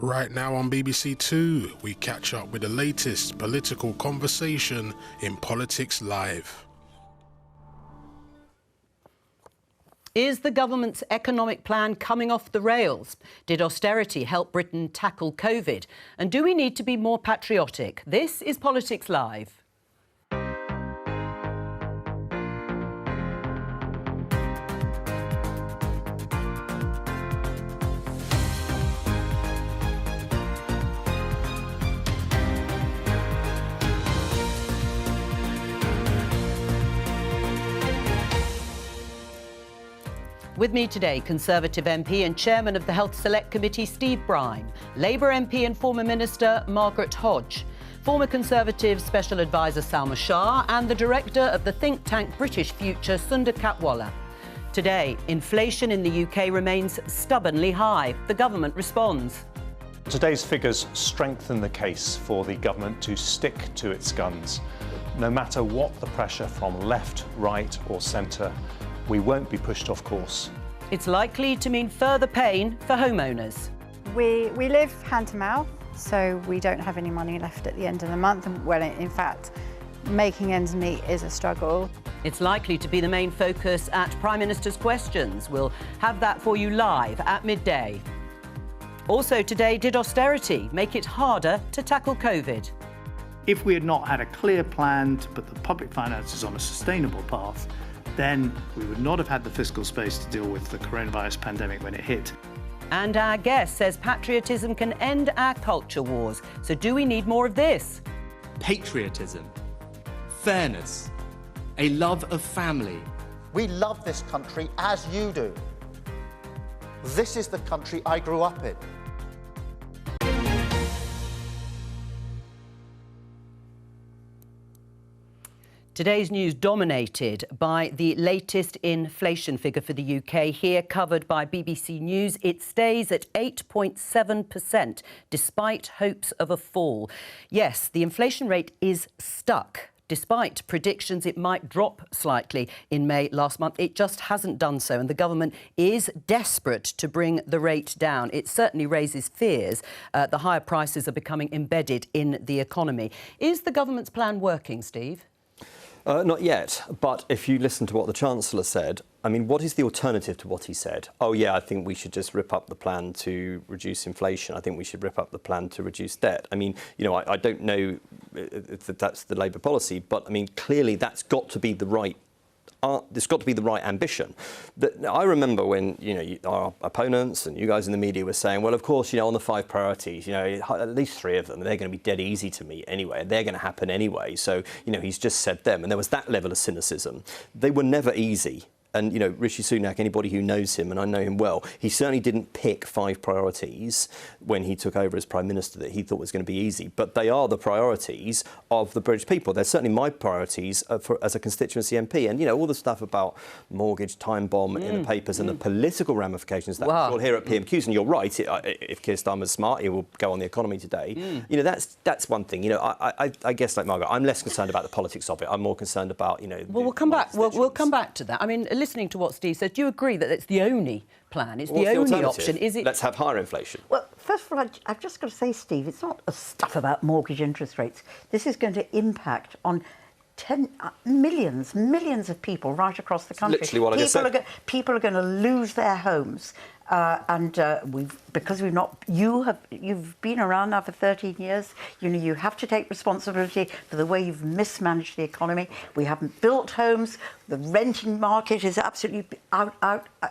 Right now on BBC Two, we catch up with the latest political conversation in Politics Live. Is the government's economic plan coming off the rails? Did austerity help Britain tackle COVID? And do we need to be more patriotic? This is Politics Live. With me today, Conservative MP and Chairman of the Health Select Committee, Steve Brine, Labour MP and former Minister, Margaret Hodge, former Conservative Special Advisor, Salma Shah, and the Director of the think tank British Future, Sundar Katwala. Today, inflation in the UK remains stubbornly high. The government responds. Today's figures strengthen the case for the government to stick to its guns. No matter what the pressure from left, right or centre, we won't be pushed off course. It's likely to mean further pain for homeowners. We live hand to mouth, so we don't have any money left at the end of the month. And well, in fact, making ends meet is a struggle. It's likely to be the main focus at Prime Minister's Questions. We'll have that for you live at midday. Also today, did austerity make it harder to tackle COVID? If we had not had a clear plan to put the public finances on a sustainable path, then we would not have had the fiscal space to deal with the coronavirus pandemic when it hit. And our guest says patriotism can end our culture wars. So do we need more of this? Patriotism, fairness, a love of family. We love this country as you do. This is the country I grew up in. Today's news dominated by the latest inflation figure for the UK, here covered by BBC News. It stays at 8.7%, despite hopes of a fall. Yes, the inflation rate is stuck. Despite predictions it might drop slightly in May last month, it just hasn't done so, and the government is desperate to bring the rate down. It certainly raises fears the higher prices are becoming embedded in the economy. Is the government's plan working, Steve? Not yet, but if you listen to what the Chancellor said, I mean, what is the alternative to what he said? Oh, yeah, I think we should just rip up the plan to reduce inflation. I think we should rip up the plan to reduce debt. I mean, you know, I don't know if that's the Labour policy, but, I mean, clearly that's got to be the right there's got to be the right ambition. I remember when, you know, our opponents and you guys in the media were saying, well, of course, you know, on the 5 priorities, you know, at least 3 of them, they're going to be dead easy to meet anyway. They're going to happen anyway. So, you know, he's just said them. And there was that level of cynicism. They were never easy. And, you know, Rishi Sunak, anybody who knows him, and I know him well, he certainly didn't pick 5 priorities when he took over as Prime Minister that he thought was going to be easy. But they are the priorities of the British people. They're certainly my priorities as a constituency MP. And, you know, all the stuff about mortgage time bomb in the papers and the political ramifications that we'll hear at PMQs. And you're right, if Keir Starmer's smart, he will go on the economy today. You know, that's one thing. You know, I guess, like Margaret, I'm less concerned about the politics of it. I'm more concerned about, you know... Well, we'll come back. We'll come back to that. I mean, listening to what Steve said, do you agree that it's the only plan? It's the only option? Is it? Let's have higher inflation. Well, first of all, I've just got to say, Steve, it's not stuff about mortgage interest rates. This is going to impact on millions of people right across the country. Literally what I just said. People are going to lose their homes. Because you've been around now for 13 years. You know, you have to take responsibility for the way you've mismanaged the economy. We haven't built homes. The renting market is absolutely out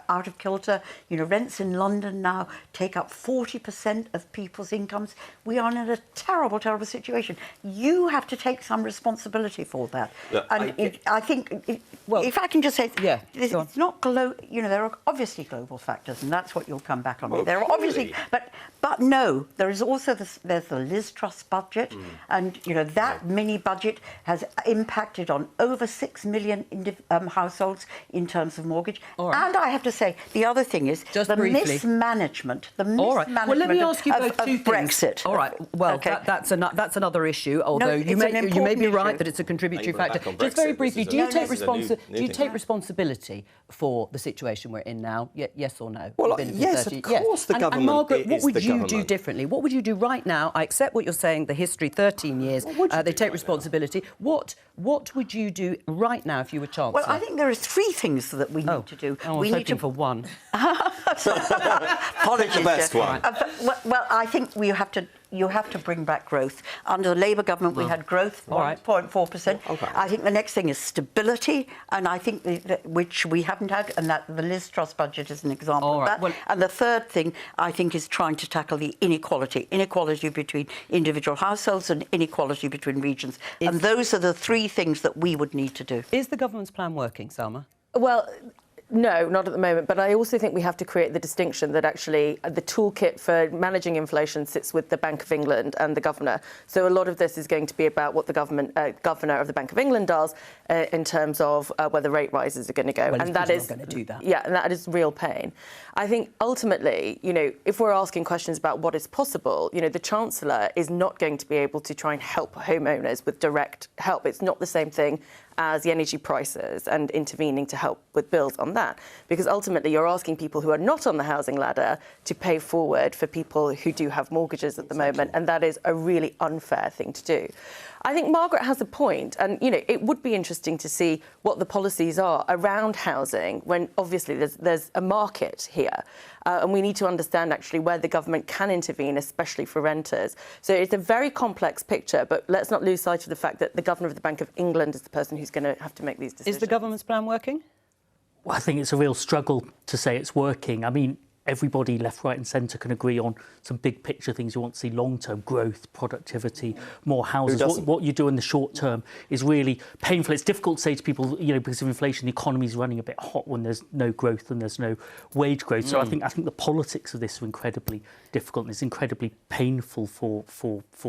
of kilter. You know, rents in London now take up 40% of people's incomes. We are in a terrible situation. You have to take some responsibility for that. Look, I think, if I can just say, it's not you know, there are obviously global factors, and that's what you'll come back on. Well, there are obviously, but no, there is also there's the Liz Truss budget, and you know that mini budget has impacted on over 6 million households in terms of mortgage. Right. And I have to say, the other thing is mismanagement. Well, let me ask you both two Brexit. Things. All right. Well, okay. that's another issue. Although you may be right that it's a contributory factor. Just very briefly, do you take responsibility for the situation we're in now? Yes or no? Well, have been for yes, 30 of course the government and Margaret, what is would the you do government. differently? What would you do right now? I accept what you're saying, the history, 13 years, they take responsibility. What would you do right now if you were Chancellor? Well, I think there are three things that we need to do. I was hoping for one. Apologies. The best one. Well, I think you have to bring back growth. Under the Labour government, we had growth, 1.4%. Okay. I think the next thing is stability, and I think which we haven't had, and that the Liz Truss budget is an example of that. Well, and the third thing, I think, is trying to tackle the inequality between individual households and inequality between regions. And those are the three things that we would need to do. Is the government's plan working, Salma? Well, no, not at the moment. But I also think we have to create the distinction that actually the toolkit for managing inflation sits with the Bank of England and the governor. So a lot of this is going to be about what the governor of the Bank of England does in terms of where the rate rises are going to go. Well, and that is going to do that. Yeah, and that is real pain. I think ultimately, if we're asking questions about what is possible, the Chancellor is not going to be able to try and help homeowners with direct help. It's not the same thing as the energy prices and intervening to help with bills on that. Because ultimately you're asking people who are not on the housing ladder to pay forward for people who do have mortgages at the moment, and that is a really unfair thing to do. I think Margaret has a point, and it would be interesting to see what the policies are around housing when obviously there's a market here, and we need to understand actually where the government can intervene, especially for renters. So it's a very complex picture, but let's not lose sight of the fact that the governor of the Bank of England is the person who's going to have to make these decisions. Is the government's plan working? Well, I think it's a real struggle to say it's working. I mean, everybody, left, right and centre, can agree on some big picture things. You want to see long-term growth, productivity, more houses. What you do in the short term is really painful. It's difficult to say to people, because of inflation, the economy is running a bit hot when there's no growth and there's no wage growth. So I think the politics of this are incredibly difficult and it's incredibly painful for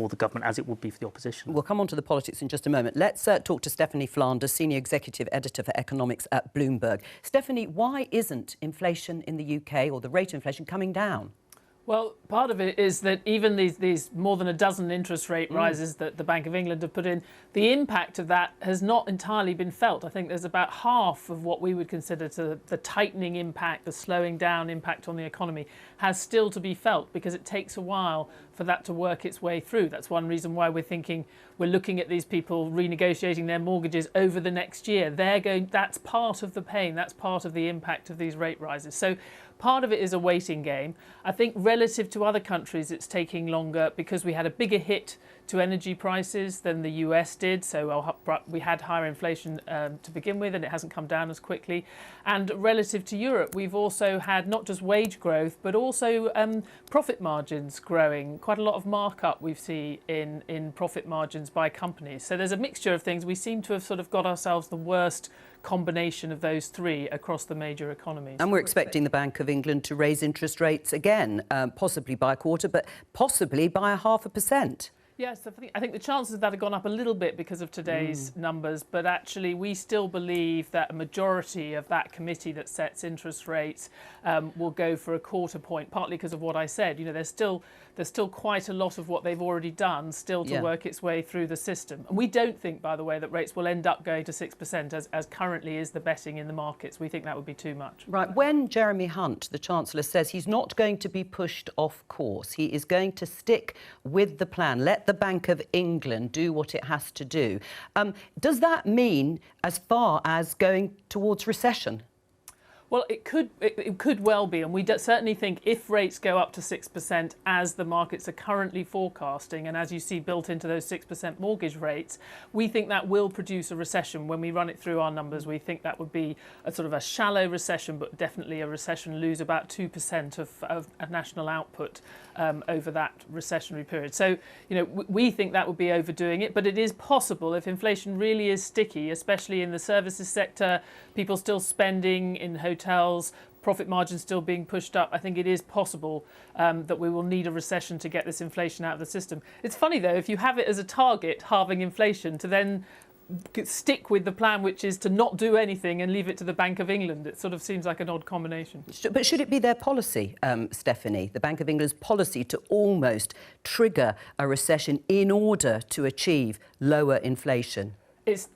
the government, as it would be for the opposition. We'll come on to the politics in just a moment. Let's talk to Stephanie Flanders, Senior Executive Editor for Economics at Bloomberg. Stephanie, why isn't inflation in the UK, or the rate of inflation, coming down? Well, part of it is that even these more than a dozen interest rate rises that the Bank of England have put in, the impact of that has not entirely been felt. I think there's about half of what we would consider the tightening impact, the slowing down impact on the economy, has still to be felt because it takes a while for that to work its way through. That's one reason why we're looking at these people renegotiating their mortgages over the next year. That's part of the pain, that's part of the impact of these rate rises. So part of it is a waiting game. I think relative to other countries, it's taking longer because we had a bigger hit to energy prices than the US did. So we had higher inflation to begin with, and it hasn't come down as quickly. And relative to Europe, we've also had not just wage growth, but also profit margins growing. Quite a lot of markup we've seen in profit margins by companies. So there's a mixture of things. We seem to have sort of got ourselves the worst combination of those three across the major economies. And we're expecting the Bank of England to raise interest rates again, possibly by a quarter, but possibly by 0.5%. Yes, I think the chances of that have gone up a little bit because of today's numbers, but actually we still believe that a majority of that committee that sets interest rates will go for a quarter point, partly because of what I said. There's still quite a lot of what they've already done still to work its way through the system. And we don't think, by the way, that rates will end up going to 6% as currently is the betting in the markets. We think that would be too much. Right. When Jeremy Hunt, the Chancellor, says he's not going to be pushed off course, he is going to stick with the plan, let the Bank of England do what it has to do. Does that mean as far as going towards recession? Well, it could well be, and we certainly think if rates go up to 6%, as the markets are currently forecasting, and as you see built into those 6% mortgage rates, we think that will produce a recession. When we run it through our numbers, we think that would be a sort of a shallow recession, but definitely a recession, lose about 2% of national output over that recessionary period. So, we think that would be overdoing it, but it is possible if inflation really is sticky, especially in the services sector, people still spending in hotels, profit margins still being pushed up. I think it is possible that we will need a recession to get this inflation out of the system. It's funny, though, if you have it as a target, halving inflation, to then stick with the plan, which is to not do anything and leave it to the Bank of England. It sort of seems like an odd combination. But should it be their policy, Stephanie, the Bank of England's policy, to almost trigger a recession in order to achieve lower inflation?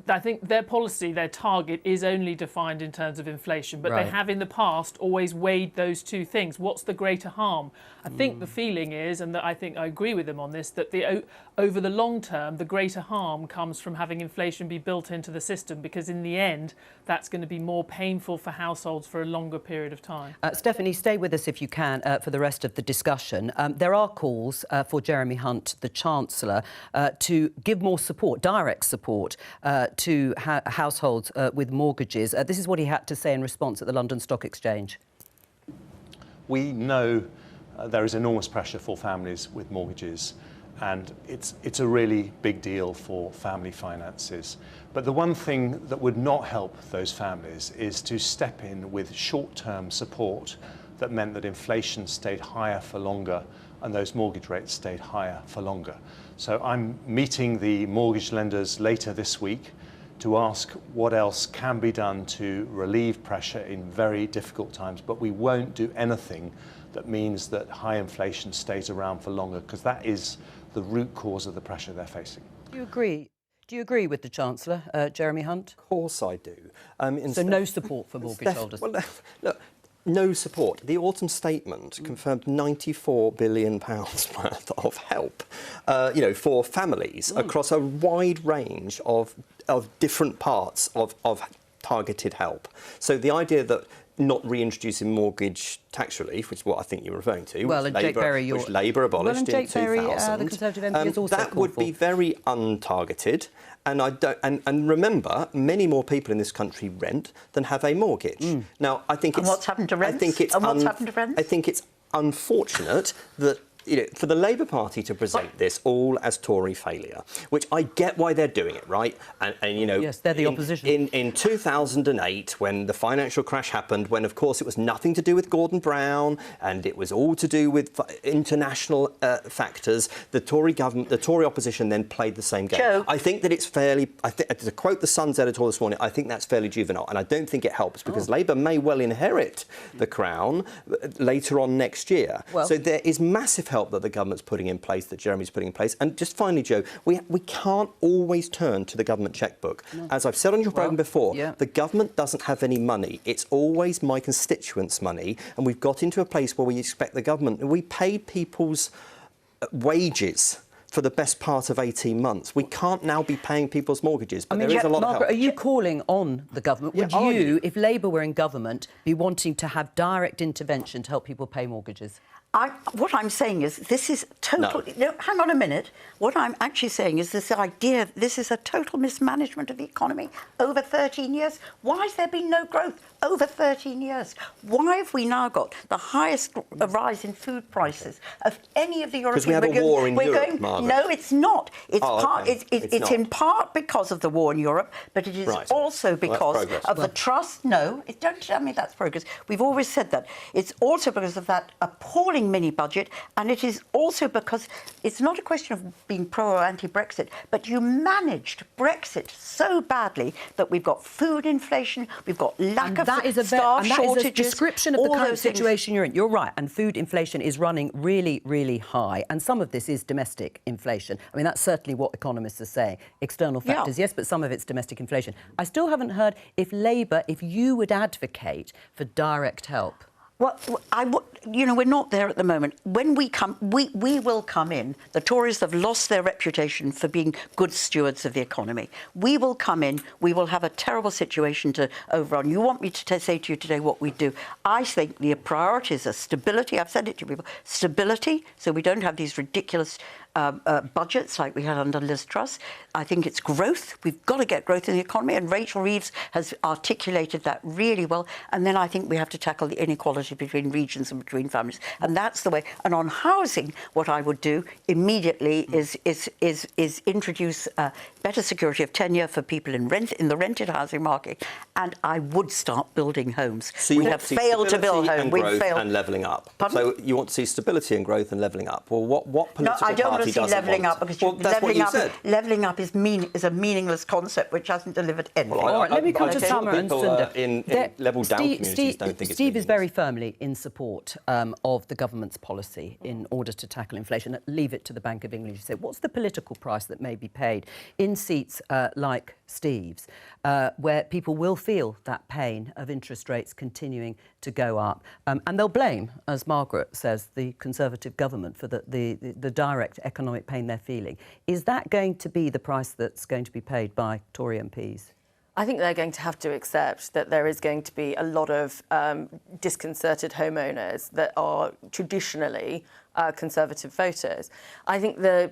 I think their policy, their target is only defined in terms of inflation, but they have in the past always weighed those two things. What's the greater harm? I think the feeling is, and that I think I agree with them on this, that over the long term, the greater harm comes from having inflation be built into the system, because in the end, that's going to be more painful for households for a longer period of time. Stephanie, stay with us if you can for the rest of the discussion. There are calls for Jeremy Hunt, the Chancellor, to give more support, direct support, to households with mortgages. This is what he had to say in response at the London Stock Exchange. We know there is enormous pressure for families with mortgages, and it's a really big deal for family finances. But the one thing that would not help those families is to step in with short-term support that meant that inflation stayed higher for longer and those mortgage rates stayed higher for longer. So I'm meeting the mortgage lenders later this week to ask what else can be done to relieve pressure in very difficult times, but we won't do anything that means that high inflation stays around for longer, because that is the root cause of the pressure they're facing. Do you agree? Do you agree with the Chancellor, Jeremy Hunt? Of course I do. So no support for mortgage holders? Well, look, no support. The autumn statement confirmed £94 billion worth of help, for families across a wide range of different parts of targeted help. So the idea that not reintroducing mortgage tax relief, which is what I think you're referring to, which Labour abolished in 2000, the Conservative MP has also that would be very untargeted. And remember, many more people in this country rent than have a mortgage. Now, I think what's happened to rents? I think it's unfortunate that for the Labour Party to present this all as Tory failure, which I get why they're doing it, right? And yes, they're the opposition. In 2008, when the financial crash happened, when of course it was nothing to do with Gordon Brown and it was all to do with international factors, the Tory government, the Tory opposition then played the same game. Joe. I think that it's fairly, to quote the Sun's editor this morning, I think that's fairly juvenile, and I don't think it helps because Labour may well inherit the crown later on next year. Well, so there is massive help that the government's putting in place, that Jeremy's putting in place. And just finally, Joe, we can't always turn to the government chequebook. No. As I've said on your programme before, the government doesn't have any money. It's always my constituents' money. And we've got into a place where we expect the government, we paid people's wages for the best part of 18 months. We can't now be paying people's mortgages, but there is a lot of help. Are you calling on the government? Would you, if Labour were in government, be wanting to have direct intervention to help people pay mortgages? What I'm saying is this is total... No, hang on a minute. What I'm actually saying is this idea, this is a total mismanagement of the economy over 13 years. Why has there been no growth over 13 years? Why have we now got the highest rise in food prices of any of the European... Because we have a war in Europe, Margaret. No, it's not. It's in part because of the war in Europe, but it is also because of the trust... No, don't tell me that's progress. We've always said that. It's also because of that appalling mini-budget, and it is also because it's not a question of being pro or anti-Brexit, but you managed Brexit so badly that we've got food inflation, we've got lack of staff shortages. That is a description of the current situation you're in. You're right, and food inflation is running really, really high, and some of this is domestic inflation. I mean, that's certainly what economists are saying. External factors, yes, but some of it's domestic inflation. I still haven't heard if Labour, if you would advocate for direct help. Well, we're not there at the moment. When we come, we will come in. The Tories have lost their reputation for being good stewards of the economy. We will come in. We will have a terrible situation to overrun. You want me to say to you today what we do? I think the priorities are stability. I've said it to people. Stability, so we don't have these ridiculous budgets like we had under Liz Truss. I think it's growth. We've got to get growth in the economy, and Rachel Reeves has articulated that really well. And then I think we have to tackle the inequality between regions and between families, and that's the way. And on housing, what I would do immediately is introduce better security of tenure for people in the rented housing market, and I would start building homes. So we have failed to build homes. And levelling up. Pardon? So you want to see stability and growth and levelling up. Well, what political I don't want to see levelling up, because levelling up is a meaningless concept which hasn't delivered anything. All right, let me come to Summer and Sunda. In level down communities don't think it's Steve is very firmly in support of the government's policy in order to tackle inflation. Leave it to the Bank of England. You say, what's the political price that may be paid in seats like Steve's, where people will feel that pain of interest rates continuing to go up. And they'll blame, as Margaret says, the Conservative government for the direct economic pain they're feeling. Is that going to be the price that's going to be paid by Tory MPs? I think they're going to have to accept that there is going to be a lot of disconcerted homeowners that are traditionally Conservative voters. I think the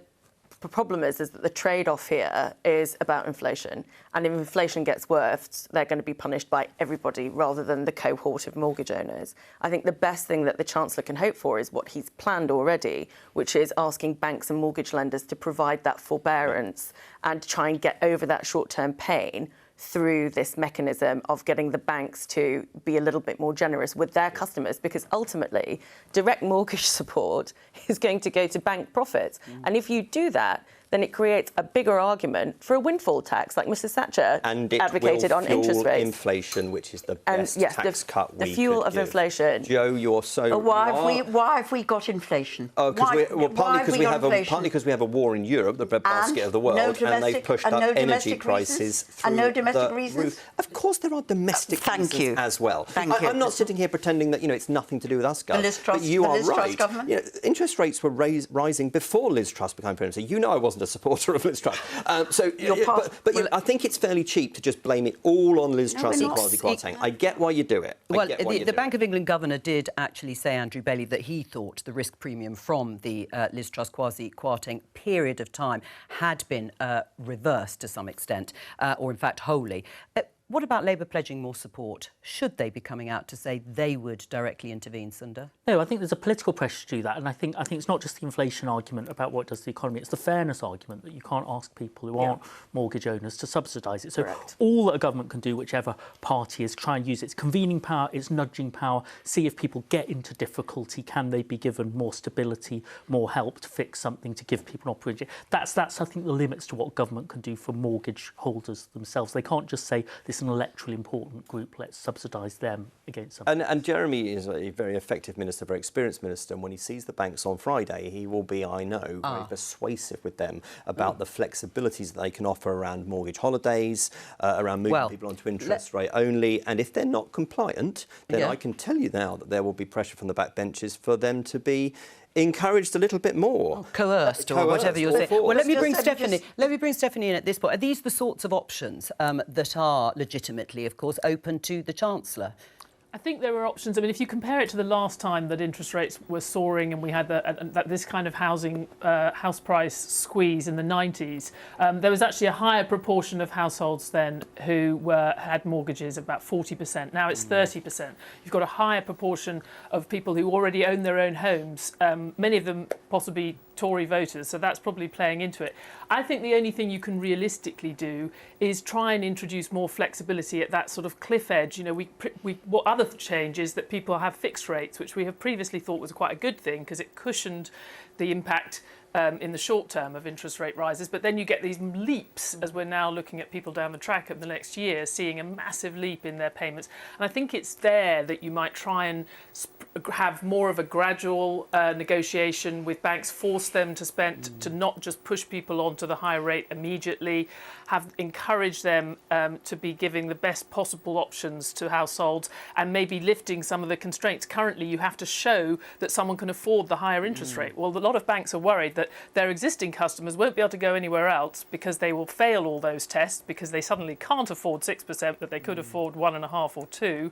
problem is that the trade-off here is about inflation. And if inflation gets worse, they're going to be punished by everybody rather than the cohort of mortgage owners. I think the best thing that the Chancellor can hope for is what he's planned already, which is asking banks and mortgage lenders to provide that forbearance and try and get over that short-term pain through this mechanism of getting the banks to be a little bit more generous with their customers, because ultimately direct mortgage support is going to go to bank profits. And if you do that, then it creates a bigger argument for a windfall tax, like Mrs Thatcher advocated on interest rates. Inflation, which is the best tax cut we the fuel could of give. inflation. Joe, you're so. Why have we got inflation? Partly because we have a war in Europe, the breadbasket of the world, and they've pushed up energy prices through domestic the reasons? roof. Of course, there are domestic reasons as well. I'm not sitting here pretending that it's nothing to do with us, guys. But you are right. Interest rates were rising before Liz Truss became Prime Minister. I wasn't a supporter of Liz Truss. I think it's fairly cheap to just blame it all on Liz Truss and Kwasi Kwarteng. I get why you do it. The Bank of England governor did actually say, Andrew Bailey, that he thought the risk premium from the Liz Truss Kwasi Kwarteng period of time had been reversed to some extent, or in fact wholly. What about Labour pledging more support? Should they be coming out to say they would directly intervene, Sunda? No, I think there's a political pressure to do that, and I think it's not just the inflation argument about what does the economy, it's the fairness argument that you can't ask people who aren't mortgage owners to subsidise it. So all that a government can do, whichever party is, try and use its convening power, its nudging power, see if people get into difficulty, can they be given more stability, more help to fix something, to give people an opportunity. That's I think, the limits to what government can do for mortgage holders themselves. They can't just say this is an electorally important group, let's subsidise them against something. And Jeremy is a very effective minister, very experienced minister, and when he sees the banks on Friday, he will be, I know, very persuasive with them about the flexibilities that they can offer around mortgage holidays, around moving people onto interest rate only. And if they're not compliant, then I can tell you now that there will be pressure from the backbenches for them to be encouraged a little bit more. Coerced or whatever you're saying. Well, let me bring Stephanie. Let me bring Stephanie in at this point. Are these the sorts of options that are legitimately, of course, open to the Chancellor? I think there are options. I mean, if you compare it to the last time that interest rates were soaring and we had this kind of house price squeeze in the 90s, there was actually a higher proportion of households then who had mortgages, about 40%. Now it's 30%. You've got a higher proportion of people who already own their own homes, many of them possibly Tory voters, so that's probably playing into it. I think the only thing you can realistically do is try and introduce more flexibility at that sort of cliff edge. What other change is that people have fixed rates, which we have previously thought was quite a good thing because it cushioned the impact in the short term of interest rate rises, but then you get these leaps as we're now looking at people down the track of the next year seeing a massive leap in their payments. And I think it's there that you might try and have more of a gradual negotiation with banks, force them to not just push people onto the high rate immediately, encourage them to be giving the best possible options to households and maybe lifting some of the constraints. Currently, you have to show that someone can afford the higher interest rate. Well, a lot of banks are worried that their existing customers won't be able to go anywhere else because they will fail all those tests because they suddenly can't afford 6%, but they could afford 1.5 or 2,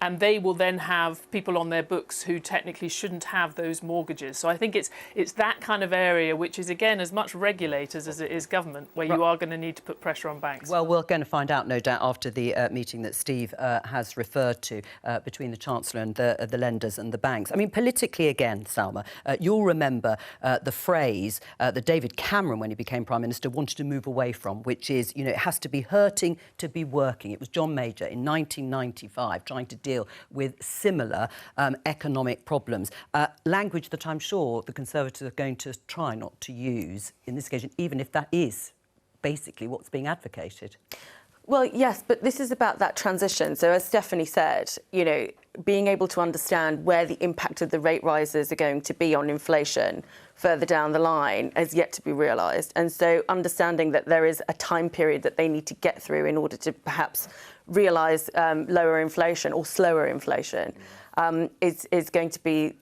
and they will then have people on their books who technically shouldn't have those mortgages. So I think it's that kind of area which is, again, as much regulators as it is government, where you are going to need to put pressure on banks. Well, we're going to find out, no doubt, after the meeting that Steve has referred to between the Chancellor and the lenders and the banks. I mean, politically, again, Salma, you'll remember the phrase that David Cameron, when he became Prime Minister, wanted to move away from, which is, it has to be hurting to be working. It was John Major in 1995 trying to deal with similar economic problems. Language that I'm sure the Conservatives are going to try not to use in this occasion, even if that is basically what's being advocated. Well, yes, but this is about that transition. So as Stephanie said, being able to understand where the impact of the rate rises are going to be on inflation further down the line has yet to be realised. And so understanding that there is a time period that they need to get through in order to perhaps realise lower inflation or slower inflation is going to be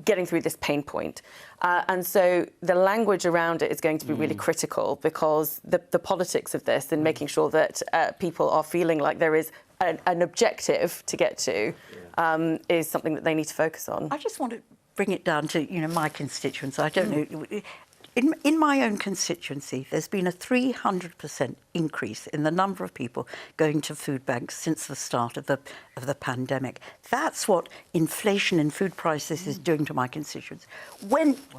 getting through this pain point. And so the language around it is going to be really critical, because the politics of this and making sure that people are feeling like there is an objective to get to is something that they need to focus on. I just want to bring it down to, my constituents. I don't know. In my own constituency, there's been a 300% increase in the number of people going to food banks since the start of the pandemic. That's what inflation in food prices is doing to my constituents.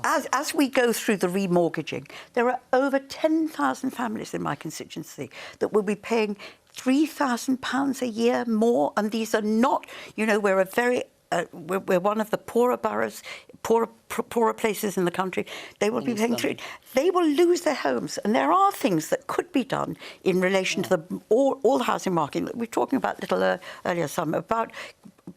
As we go through the remortgaging, there are over 10,000 families in my constituency that will be paying £3,000 a year more, and these are not, we're a very we're one of the poorer boroughs, poorer places in the country. They will be paying through. They will lose their homes, and there are things that could be done in relation to all the housing market. We were talking about a little earlier, some about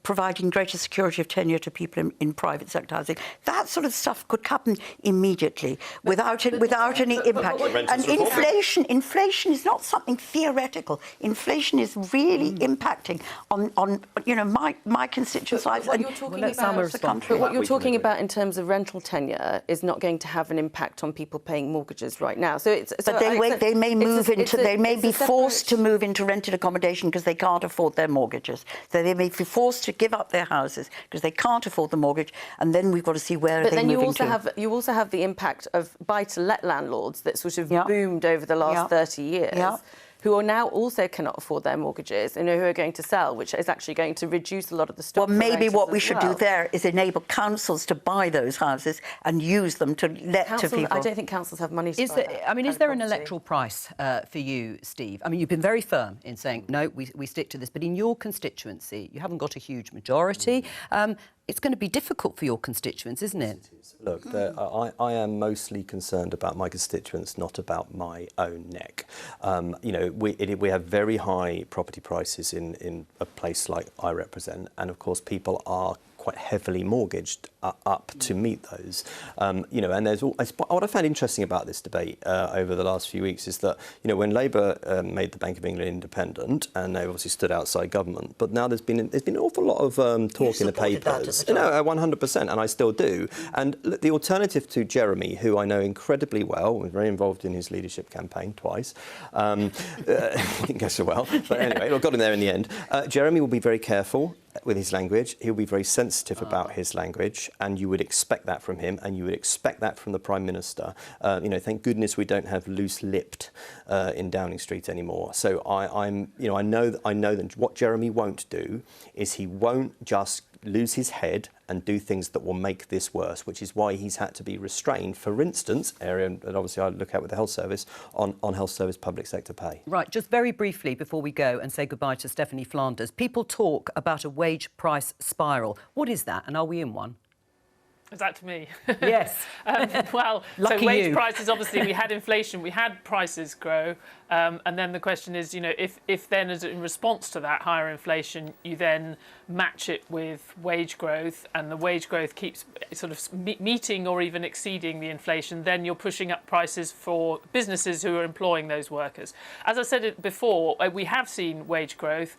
providing greater security of tenure to people in private sector housing. That sort of stuff could happen immediately without any impact. And inflation is not something theoretical. Inflation is really impacting on my constituents' lives and the country. But what you're talking about in terms of rental tenure is not going to have an impact on people paying mortgages right now. They may be forced to move into rented accommodation because they can't afford their mortgages. So they may be forced to give up their houses because they can't afford the mortgage, and then we've got to see where they're moving to. But then you also have the impact of buy-to-let landlords that sort of boomed over the last 30 years. Who are now also cannot afford their mortgages and who are going to sell, which is actually going to reduce a lot of the stock. Well, maybe what we should do there is enable councils to buy those houses and use them to let to people. I don't think councils have money to buy that. Is there an electoral price for you, Steve? I mean, you've been very firm in saying, no, we stick to this. But in your constituency, you haven't got a huge majority. It's going to be difficult for your constituents, isn't it? Look, I am mostly concerned about my constituents, not about my own neck. We have very high property prices in a place like I represent, and of course people are quite heavily mortgaged up to meet those. And there's what I found interesting about this debate over the last few weeks is that, when Labour made the Bank of England independent, and they obviously stood outside government, but now there's been an awful lot of talk in the papers. 100%, and I still do. And look, the alternative to Jeremy, who I know incredibly well, was very involved in his leadership campaign twice. Didn't go so well, but anyway, I got him there in the end. Jeremy will be very careful with his language. He'll be very sensitive about his language, and you would expect that from him, and you would expect that from the Prime Minister. Thank goodness we don't have loose-lipped in Downing Street anymore. So I know that what Jeremy won't do is he won't just lose his head and do things that will make this worse, which is why he's had to be restrained, for instance, area that obviously I look at with the health service, on health service public sector pay. Right, just very briefly before we go and say goodbye to Stephanie Flanders, people talk about a wage price spiral. What is that, and are we in one? Is that to me? Yes. Well, Lucky so wage you. prices, obviously, we had inflation, we had prices grow. And then the question is, if then as in response to that higher inflation, you then match it with wage growth, and the wage growth keeps sort of meeting or even exceeding the inflation, then you're pushing up prices for businesses who are employing those workers. As I said it before, we have seen wage growth,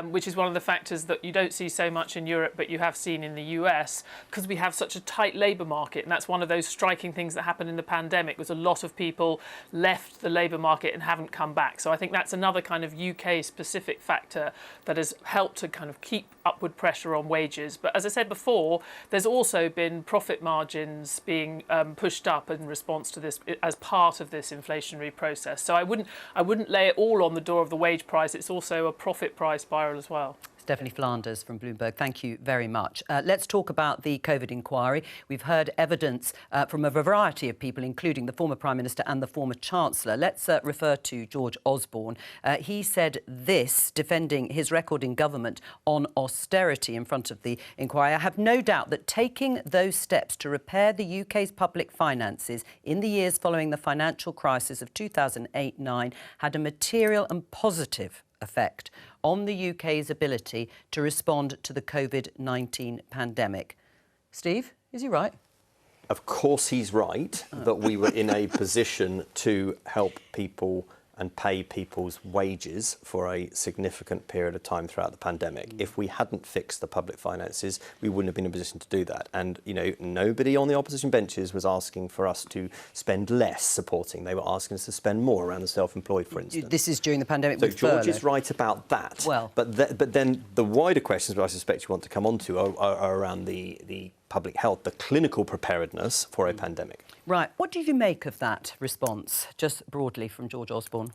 which is one of the factors that you don't see so much in Europe, but you have seen in the US, because we have such a tight labour market. And that's one of those striking things that happened in the pandemic, was a lot of people left the labour market and haven't come back. So I think that's another kind of UK specific factor that has helped to kind of keep upward pressure on wages. But as I said before, there's also been profit margins being pushed up in response to this as part of this inflationary process. So I wouldn't lay it all on the door of the wage price. It's also a profit price spiral as well. Stephanie Flanders from Bloomberg, thank you very much. Let's talk about the COVID inquiry. We've heard evidence from a variety of people, including the former Prime Minister and the former Chancellor. Let's refer to George Osborne. He said this, defending his record in government on austerity in front of the inquiry. I have no doubt that taking those steps to repair the UK's public finances in the years following the financial crisis of 2008-9 had a material and positive effect on the UK's ability to respond to the COVID-19 pandemic. Steve, is he right? Of course he's right that we were in a position to help people and pay people's wages for a significant period of time throughout the pandemic. If we hadn't fixed the public finances, we wouldn't have been in a position to do that. And, you know, nobody on the opposition benches was asking for us to spend less supporting. They were asking us to spend more around the self-employed, for instance. This is during the pandemic. So George is right about that. Well, but then the wider questions, which I suspect you want to come on to, are around the public health, the clinical preparedness for a pandemic. Right. What do you make of that response, just broadly, from George Osborne?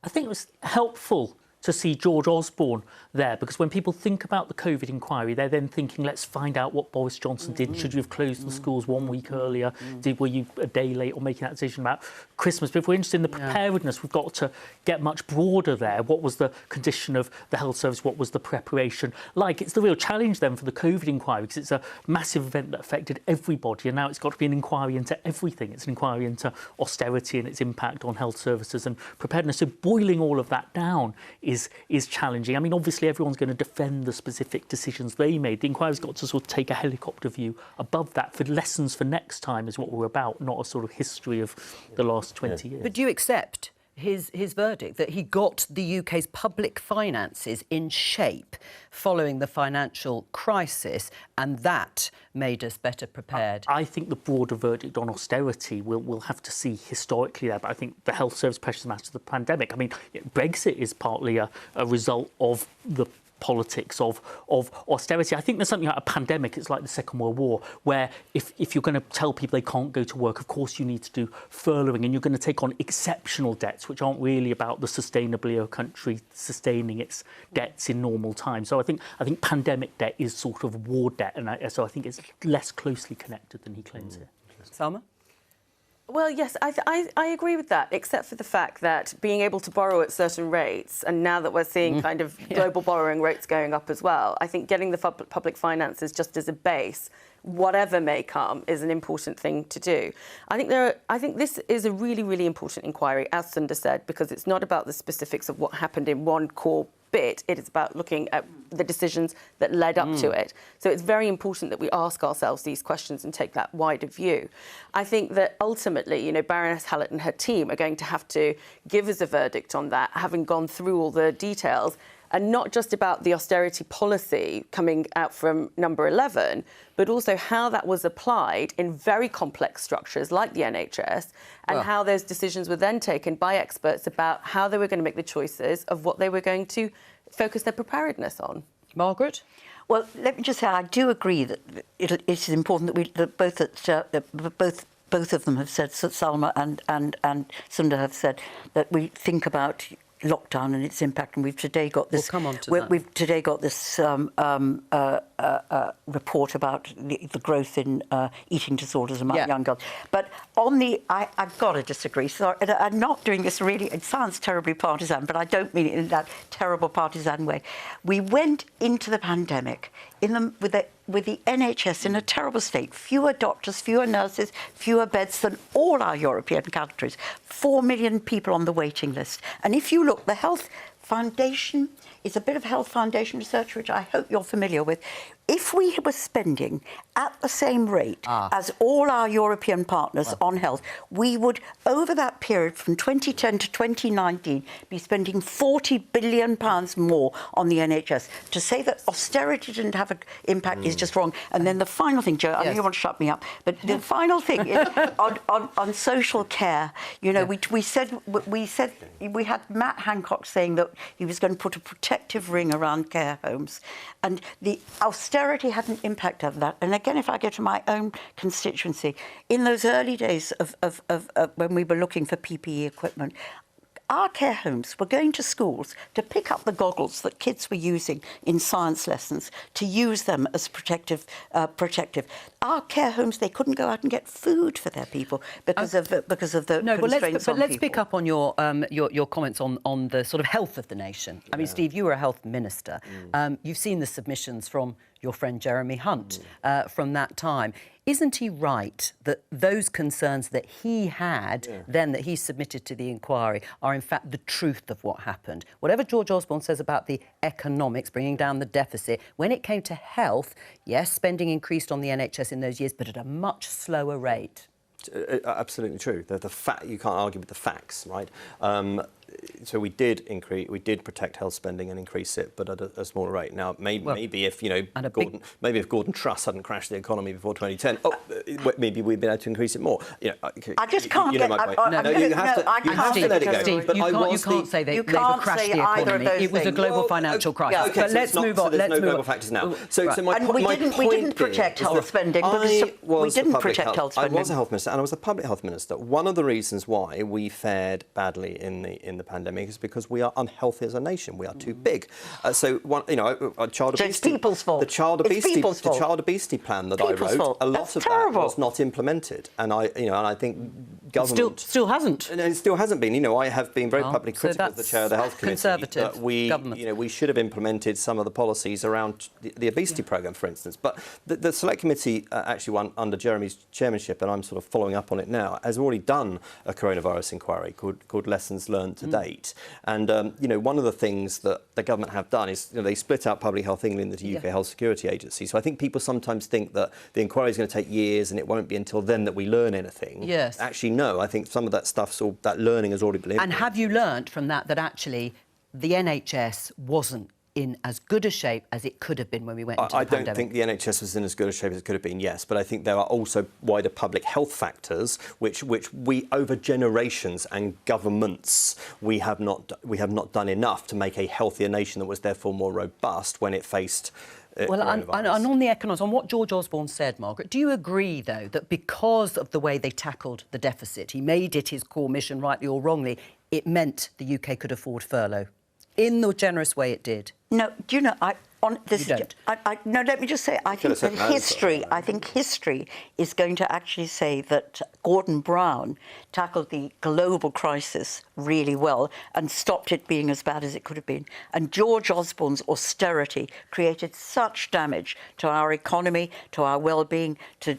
I think it was helpful to see George Osborne there, because when people think about the COVID inquiry, they're then thinking, let's find out what Boris Johnson did. Should you have closed the schools 1 week earlier? Were you a day late or making that decision about Christmas? But if we're interested in the preparedness, we've got to get much broader there. What was the condition of the health service? What was the preparation like? It's the real challenge then for the COVID inquiry, because it's a massive event that affected everybody, and now it's got to be an inquiry into everything. It's an inquiry into austerity and its impact on health services and preparedness. So boiling all of that down is challenging. I mean, obviously, everyone's going to defend the specific decisions they made. The inquiry's got to sort of take a helicopter view above that for lessons for next time is what we're about, not a sort of history of the last 20 years. But do you accept his verdict that he got the UK's public finances in shape following the financial crisis, and that made us better prepared? I think the broader verdict on austerity we'll have to see historically there, but I think the health service pressures after the pandemic. I mean, Brexit is partly a result of the politics of austerity. I think there's something like a pandemic. It's like the Second World War, where if you're going to tell people they can't go to work, of course you need to do furloughing, and you're going to take on exceptional debts, which aren't really about the sustainably a country sustaining its debts in normal times. So I think pandemic debt is sort of war debt, and so I think it's less closely connected than he claims here. Salma? Well, yes, I agree with that, except for the fact that being able to borrow at certain rates, and now that we're seeing kind of global borrowing rates going up as well, I think getting the public finances just as a base, whatever may come, is an important thing to do. I think this is a really, really important inquiry, as Sunda said, because it's not about the specifics of what happened in one core bit. It is about looking at the decisions that led up to it. So it's very important that we ask ourselves these questions and take that wider view. I think that ultimately, you know, Baroness Hallett and her team are going to have to give us a verdict on that, having gone through all the details, and not just about the austerity policy coming out from number 11, but also how that was applied in very complex structures like the NHS, and how those decisions were then taken by experts about how they were going to make the choices of what they were going to focus their preparedness on. Margaret? Well, let me just say, I do agree that it is important that both of them have said, Salma and Sunda have said, that we think about lockdown and its impact, and we've today got this. We'll come on to that. We've today got this report about the growth in eating disorders among young girls. But on I've got to disagree. Sorry, I'm not doing this really. It sounds terribly partisan, but I don't mean it in that terrible partisan way. We went into the pandemic with the NHS in a terrible state. Fewer doctors, fewer nurses, fewer beds than all our European countries. 4 million people on the waiting list. And if you look, the Health Foundation is a bit of Health Foundation research, which I hope you're familiar with. If we were spending at the same rate as all our European partners on health, we would, over that period from 2010 to 2019, be spending £40 billion more on the NHS. To say that austerity didn't have an impact is just wrong. And then the final thing, Joe, I know you want to shut me up, but the final thing is on social care. You know, we said we had Matt Hancock saying that he was going to put a protective ring around care homes, and the austerity had an impact of that. And again, if I go to my own constituency, in those early days of when we were looking for PPE equipment, our care homes were going to schools to pick up the goggles that kids were using in science lessons, to use them as protective. our care homes, they couldn't go out and get food for their people because of the constraints on let's people. pick up on your comments on the sort of health of the nation. I mean, Steve, you were a health minister. You've seen the submissions from your friend Jeremy Hunt from that time. Isn't he right that those concerns that he had then, that he submitted to the inquiry, are in fact the truth of what happened? Whatever George Osborne says about the economics, bringing down the deficit, when it came to health, yes, spending increased on the NHS in those years, but at a much slower rate. Absolutely true. You can't argue with the facts, right? So we did protect health spending and increase it, but at a smaller rate. Now, maybe if Gordon Truss hadn't crashed the economy before 2010, maybe we'd been able to increase it more. I just can't you get. know my point. You have to let it go. Steve, but you can't say they crashed the economy. It was a global financial crisis. Okay, but let's move on. There's no global factors now. So my point we didn't protect health spending. I was a health minister, and I was a public health minister. One of the reasons why we fared badly in the pandemic is because we are unhealthy as a nation. We are too big. Child obesity. It's people's fault. The child obesity plan that I wrote, a lot of that was not implemented, and I think government still hasn't. And it still hasn't been. I have been very publicly critical of the chair of the health committee. Conservative government. We should have implemented some of the policies around the obesity programme, for instance. But the select committee, actually under Jeremy's chairmanship, and I'm sort of following up on it now, has already done a coronavirus inquiry called Lessons Learned to Date. And one of the things that the government have done is they split out Public Health England into the UK Health Security Agency. So I think people sometimes think that the inquiry is going to take years and it won't be until then that we learn anything. Yes. Actually, no. I think some of that that learning has already been implemented. And have you learnt from that actually the NHS wasn't in as good a shape as it could have been when we went into the pandemic? I don't think the NHS was in as good a shape as it could have been, yes. But I think there are also wider public health factors which we, over generations and governments, we have not done enough to make a healthier nation that was therefore more robust when it faced and on the economics, on what George Osborne said, Margaret, do you agree, though, that because of the way they tackled the deficit, he made it his core mission, rightly or wrongly, it meant the UK could afford furlough? In the generous way it did? No, do you know, No, let me just say, I think history is going to actually say that Gordon Brown tackled the global crisis really well and stopped it being as bad as it could have been. And George Osborne's austerity created such damage to our economy, to our well-being, to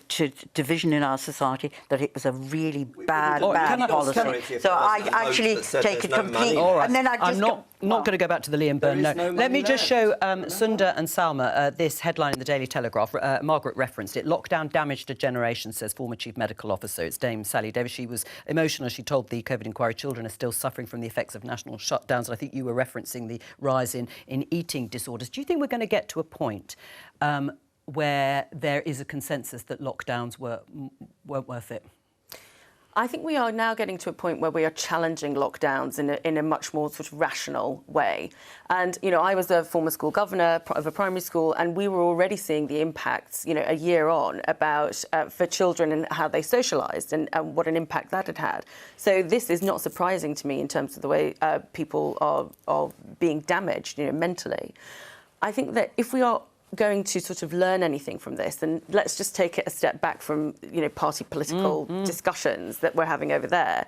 division in our society, that it was a really bad policy. So I actually take it completely. And then I'm not going to go back to the Liam Byrne. No. Let me just show Sunda and Salma this headline in the Daily Telegraph. Margaret referenced it. Lockdown damaged a generation, says former Chief Medical Officer. It's Dame Sally Davis. She was emotional. She told the COVID inquiry children are still suffering from the effects of national shutdowns. And I think you were referencing the rise in eating disorders. Do you think we're going to get to a point where there is a consensus that lockdowns weren't worth it? I think we are now getting to a point where we are challenging lockdowns in a much more sort of rational way. And, I was a former school governor of a primary school, and we were already seeing the impacts, a year on, about for children and how they socialised and what an impact that had had. So this is not surprising to me in terms of the way people are being damaged, mentally. I think that if we are going to sort of learn anything from this, and let's just take it a step back from party political discussions that we're having over there.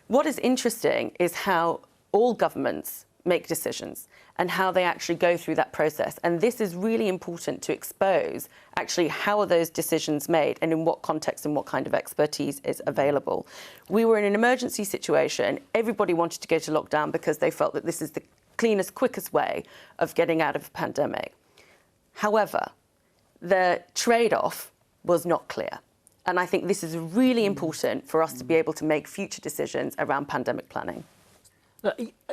What is interesting is how all governments make decisions and how they actually go through that process, and this is really important to expose actually how are those decisions made and in what context and what kind of expertise is available. We were in an emergency situation. Everybody wanted to go to lockdown because they felt that this is the cleanest, quickest way of getting out of a pandemic. However, the trade-off was not clear. And I think this is really important for us to be able to make future decisions around pandemic planning.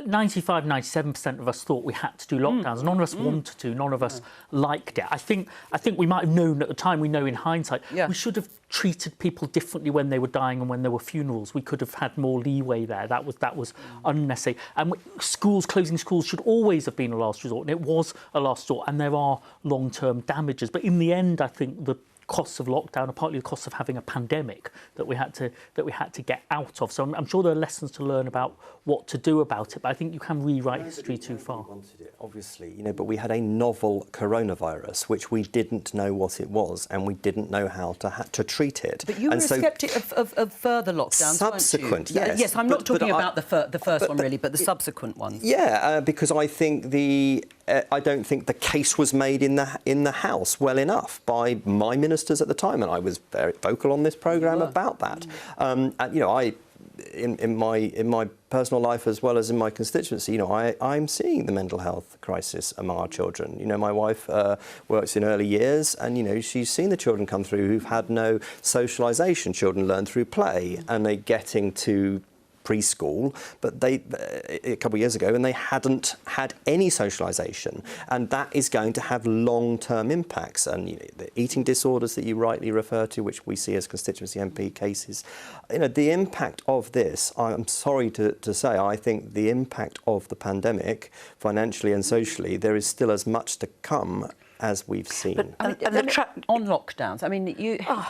95, 97% of us thought we had to do lockdowns. None of us wanted to. None of us liked it. I think we might have known at the time. We know in hindsight we should have treated people differently when they were dying and when there were funerals. We could have had more leeway there. That was unnecessary. And closing schools should always have been a last resort, and it was a last resort. And there are long-term damages. But in the end, I think the costs of lockdown are partly the costs of having a pandemic that we had to get out of. So I'm sure there are lessons to learn about what to do about it, but I think you can rewrite history too far. Wanted it, obviously, but we had a novel coronavirus which we didn't know what it was, and we didn't know how to treat it. But you were a sceptic of further lockdowns, subsequent, weren't you? yes. Yes, I'm not talking about the first one really, but the subsequent ones. Yeah, because I think I don't think the case was made in the House well enough by my ministers at the time, and I was very vocal on this programme about that. And in my personal life as well as in my constituency, I'm seeing the mental health crisis among our children. My wife works in early years, and she's seen the children come through who've had no socialisation. Children learn through play, and they're getting to preschool, but a couple of years ago, and they hadn't had any socialisation, and that is going to have long-term impacts. And the eating disorders that you rightly refer to, which we see as constituency MP cases, the impact of this, I'm sorry to say, I think the impact of the pandemic, financially and socially, there is still as much to come as we've seen. On lockdowns,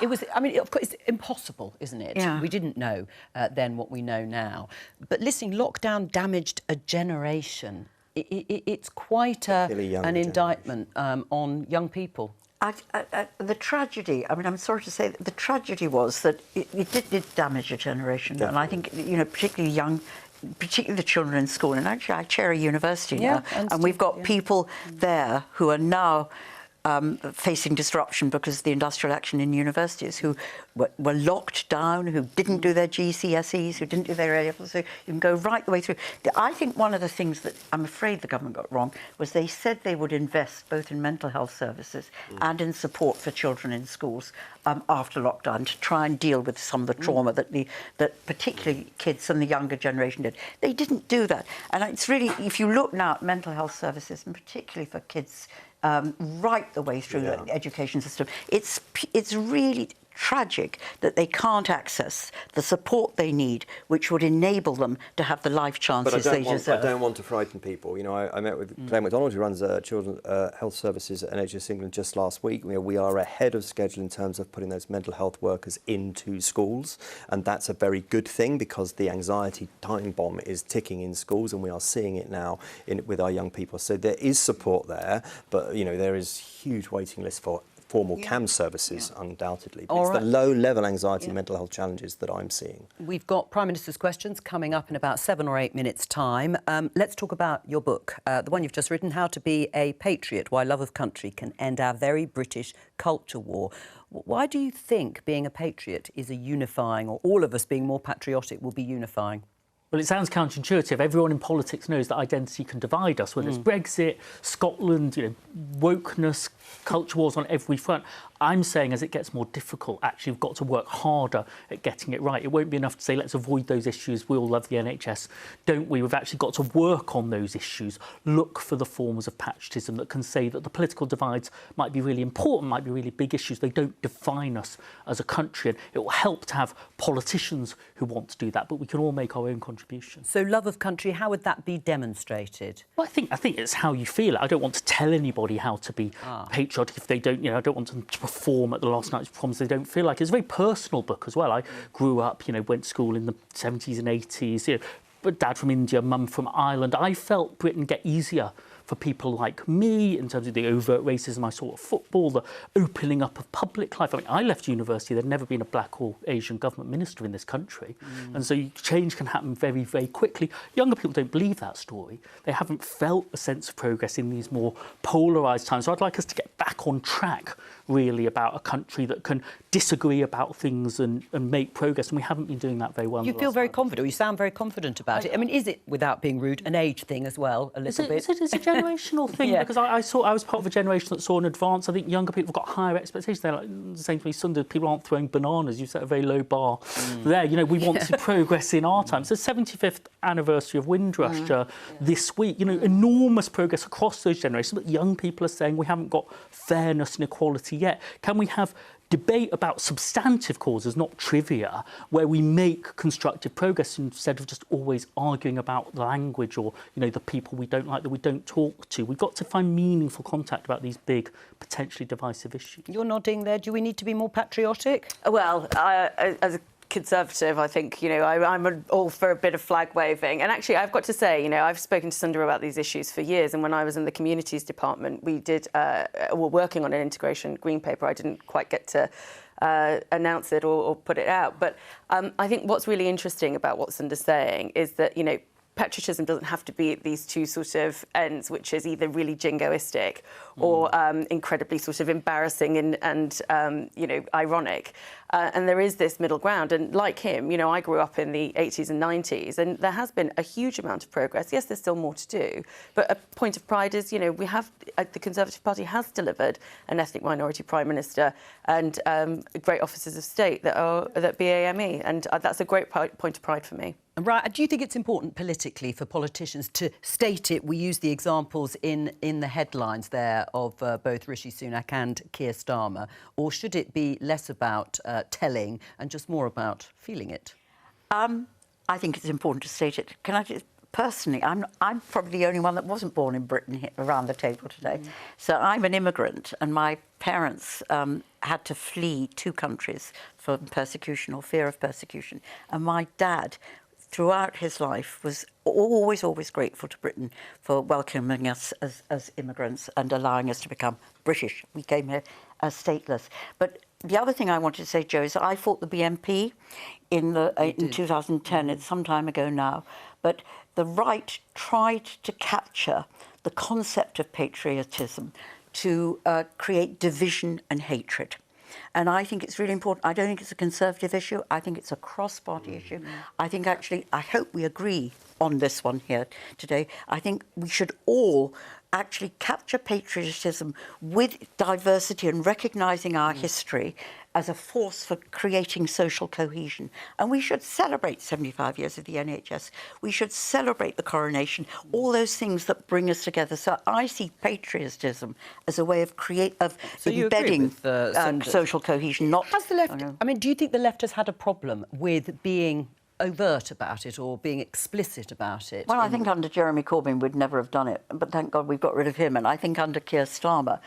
it was. Of course, it's impossible, isn't it? Yeah. We didn't know then what we know now. But listening, lockdown damaged a generation. It's quite an indictment on young people. The tragedy, I'm sorry to say, the tragedy was that it did damage a generation. Definitely. And I think, particularly the children in school, and actually I chair a university now, and we've got people there who are now facing disruption because of the industrial action in universities, who were locked down, who didn't do their GCSEs, who didn't do their A-levels. So you can go right the way through. I think one of the things that I'm afraid the government got wrong was they said they would invest both in mental health services and in support for children in schools after lockdown to try and deal with some of the trauma that particularly kids and the younger generation did. They didn't do that. And it's really, if you look now at mental health services, and particularly for kids right the way through the education system, it's really tragic that they can't access the support they need, which would enable them to have the life chances they deserve. I don't want to frighten people. I met with Claire MacDonald, who runs Children's Health Services at NHS England just last week. We are ahead of schedule in terms of putting those mental health workers into schools, and that's a very good thing because the anxiety time bomb is ticking in schools, and we are seeing it now with our young people. So there is support there, but there is huge waiting list for formal CAM services, undoubtedly. But it's the low-level anxiety and mental health challenges that I'm seeing. We've got Prime Minister's questions coming up in about 7 or 8 minutes' time. Let's talk about your book, the one you've just written, How to Be a Patriot, Why Love of Country Can End Our Very British Culture War. Why do you think being a patriot is a unifying, or all of us being more patriotic will be unifying? Well, it sounds counterintuitive. Everyone in politics knows that identity can divide us, whether it's Brexit, Scotland, wokeness, culture wars on every front. I'm saying as it gets more difficult, actually, we've got to work harder at getting it right. It won't be enough to say, let's avoid those issues. We all love the NHS, don't we? We've actually got to work on those issues, look for the forms of patriotism that can say that the political divides might be really important, might be really big issues. They don't define us as a country. And it will help to have politicians who want to do that, but we can all make our own contribution. So love of country, how would that be demonstrated? Well, I think it's how you feel it. I don't want to tell anybody how to be patriotic if they don't, I don't want them to perform at the last night's performance they don't feel like. It's a very personal book as well. I grew up, went to school in the 70s and 80s, but dad from India, mum from Ireland. I felt Britain get easier for people like me in terms of the overt racism I saw at football, the opening up of public life. I left university, there'd never been a black or Asian government minister in this country. And so change can happen very, very quickly. Younger people don't believe that story. They haven't felt a sense of progress in these more polarised times. So I'd like us to get back on track, really, about a country that can disagree about things and make progress. And we haven't been doing that very well. You feel very confident, or you sound very confident about it. Is it, without being rude, an age thing as well, a little bit? It's a generational thing, because I was part of a generation that saw an advance. I think younger people have got higher expectations. They're like, the same to me, Sunday, people aren't throwing bananas. You set a very low bar there. We want to progress in our time. It's the 75th anniversary of Windrush this week. Enormous progress across those generations. But young people are saying we haven't got fairness and equality yet. Can we have debate about substantive causes, not trivia, where we make constructive progress instead of just always arguing about language or, you know, the people we don't like that we don't talk to. We've got to find meaningful contact about these big, potentially divisive issues. You're nodding there. Do we need to be more patriotic? Well, as a Conservative, I think, you know, I'm all for a bit of flag waving. And actually, I've got to say, you know, I've spoken to Sundar about these issues for years. And when I was in the Communities Department, we were working on an integration green paper. I didn't quite get to announce it or put it out. But I think what's really interesting about what Sundar's saying is that, you know, patriotism doesn't have to be at these two sort of ends, which is either really jingoistic or incredibly sort of embarrassing and you know, ironic. And there is this middle ground. And like him, you know, I grew up in the 80s and 90s, and there has been a huge amount of progress. Yes, there's still more to do. But a point of pride is, you know, we have, the Conservative Party has delivered an ethnic minority Prime Minister and great officers of state that BAME. And that's a great point of pride for me. Right. Do you think it's important politically for politicians to state it? We use the examples in the headlines there of both Rishi Sunak and Keir Starmer. Or should it be less about telling and just more about feeling it? I think it's important to state it. Can I just... Personally, I'm probably the only one that wasn't born in Britain here, around the table today. So I'm an immigrant, and my parents had to flee two countries for persecution or fear of persecution. And my dad, throughout his life, was always grateful to Britain for welcoming us as immigrants and allowing us to become British. We came here as stateless. But the other thing I wanted to say, Joe, is I fought the BNP in 2010. It's some time ago now. But the right tried to capture the concept of patriotism to create division and hatred. And I think it's really important. I don't think it's a Conservative issue. I think it's a cross-party issue. I think, actually, I hope we agree on this one here today. I think we should all actually capture patriotism with diversity and recognising our history as a force for creating social cohesion. And we should celebrate 75 years of the NHS. We should celebrate the coronation, all those things that bring us together. So I see patriotism as a way of embedding social cohesion. Not has the left. I mean, do you think the left has had a problem with being overt about it or being explicit about it? Well, I think under Jeremy Corbyn we'd never have done it, but thank God we've got rid of him. And I think under Keir Starmer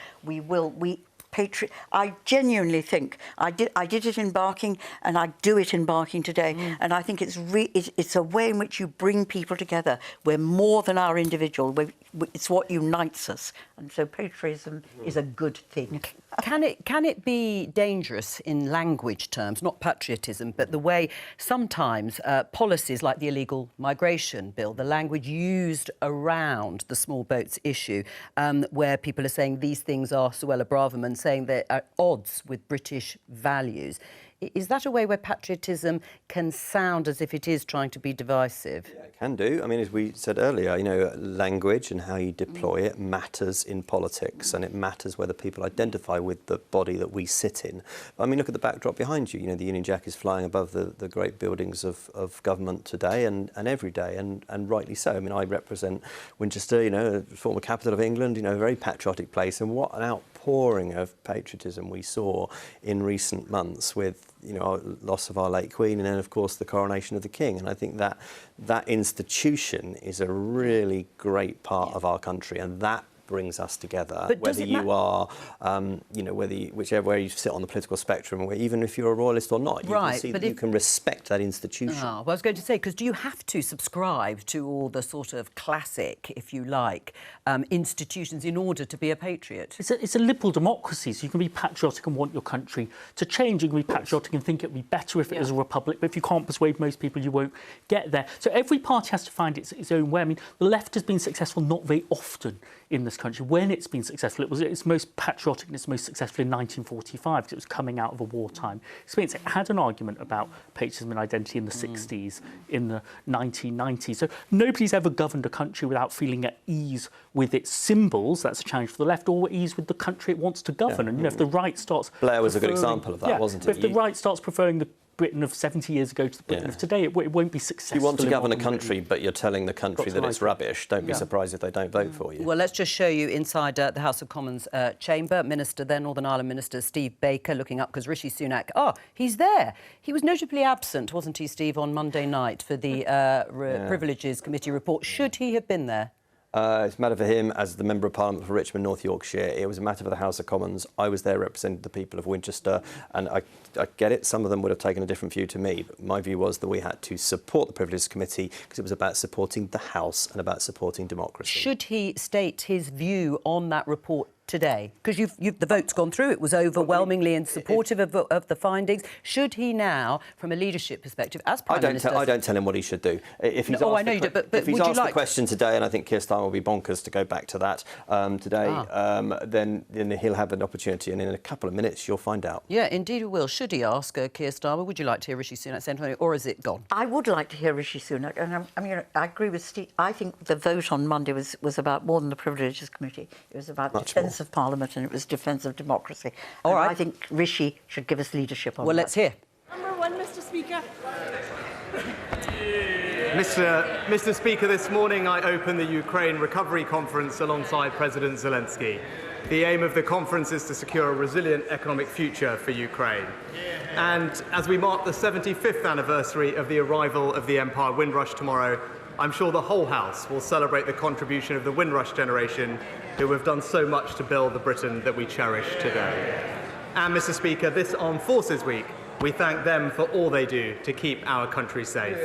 I genuinely think I did it in Barking, and I do it in Barking today. And I think it's a way in which you bring people together. We're more than our individual. It's what unites us, and so patriotism is a good thing. Can it be dangerous in language terms, not patriotism, but the way sometimes policies like the illegal migration bill, the language used around the small boats issue, where people are saying these things are Suella Braverman, saying they're at odds with British values. Is that a way where patriotism can sound as if it is trying to be divisive? Yeah, it can do. I mean, as we said earlier, you know, language and how you deploy it matters in politics, and it matters whether people identify with the body that we sit in. I mean, look at the backdrop behind you. You know, the Union Jack is flying above the great buildings of government today and every day, and rightly so. I mean, I represent Winchester, you know, former capital of England, you know, a very patriotic place, and what an outpouring of patriotism we saw in recent months with, you know, loss of our late Queen, and then, of course, the coronation of the King. And I think that institution is a really great part of our country, and that brings us together. But whether you are, you know, whichever way you sit on the political spectrum, or even if you're a royalist or not, you can see that you can respect that institution. Well, I was going to say, because do you have to subscribe to all the sort of classic, if you like, institutions in order to be a patriot? It's a liberal democracy, so you can be patriotic and want your country to change. You can be patriotic and think it would be better if it was a republic, but if you can't persuade most people, you won't get there. So every party has to find its own way. I mean, the left has been successful not very often in this country. When it's been successful, it was its most patriotic and its most successful in 1945, because it was coming out of a wartime experience. It had an argument about patriotism and identity in the 60s, in the 1990s. So nobody's ever governed a country without feeling at ease with its symbols. That's a challenge for the left, or at ease with the country it wants to govern. And, you know, if the right starts... Blair was a good example of that, wasn't it? But if the right starts preferring the Britain of 70 years ago to the Britain of today. It won't be successful. You want to govern a country, but you're telling the country that it's rubbish. Don't be Yeah. surprised if they don't vote for you. Well, let's just show you inside the House of Commons chamber. Minister, then Northern Ireland Minister Steve Baker, looking up because Rishi Sunak, he's there. He was notably absent, wasn't he, Steve, on Monday night for the Privileges Committee report. Should he have been there? It's a matter for him as the Member of Parliament for Richmond, North Yorkshire. It was a matter for the House of Commons. I was there representing the people of Winchester, and I get it. Some of them would have taken a different view to me, but my view was that we had to support the Privileges Committee because it was about supporting the House and about supporting democracy. Should he state his view on that report today? Because the vote's gone through. It was overwhelmingly and supportive of the findings. Should he now, from a leadership perspective, as Prime Minister... I don't tell him what he should do. If he's if he's asked the question today, and I think Keir Starmer will be bonkers to go back to that today, then he'll have an opportunity, and in a couple of minutes you'll find out. Yeah, indeed he will. Should he ask Keir Starmer? Would you like to hear Rishi Sunak say anything, or is it gone? I would like to hear Rishi Sunak, and I agree with Steve. I think the vote on Monday was about more than the Privileges Committee. It was about defence of Parliament, and it was defence of democracy. All right. I think Rishi should give us leadership on that. Well, let's hear. Number one, Mr. Speaker. Mr. Speaker, this morning I opened the Ukraine Recovery Conference alongside President Zelensky. The aim of the conference is to secure a resilient economic future for Ukraine. And as we mark the 75th anniversary of the arrival of the Empire Windrush tomorrow, I'm sure the whole House will celebrate the contribution of the Windrush generation who have done so much to build the Britain that we cherish today. And, Mr. Speaker, this Armed Forces Week, we thank them for all they do to keep our country safe.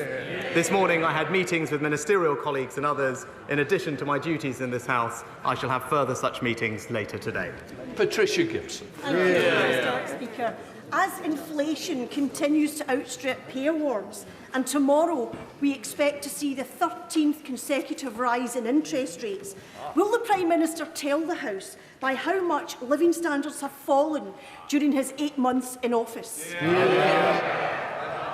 This morning I had meetings with ministerial colleagues and others. In addition to my duties in this House, I shall have further such meetings later today. Patricia Gibson. Thank you, Mr. Speaker. As inflation continues to outstrip pay awards, and tomorrow we expect to see the 13th consecutive rise in interest rates, will the Prime Minister tell the House by how much living standards have fallen during his 8 months in office?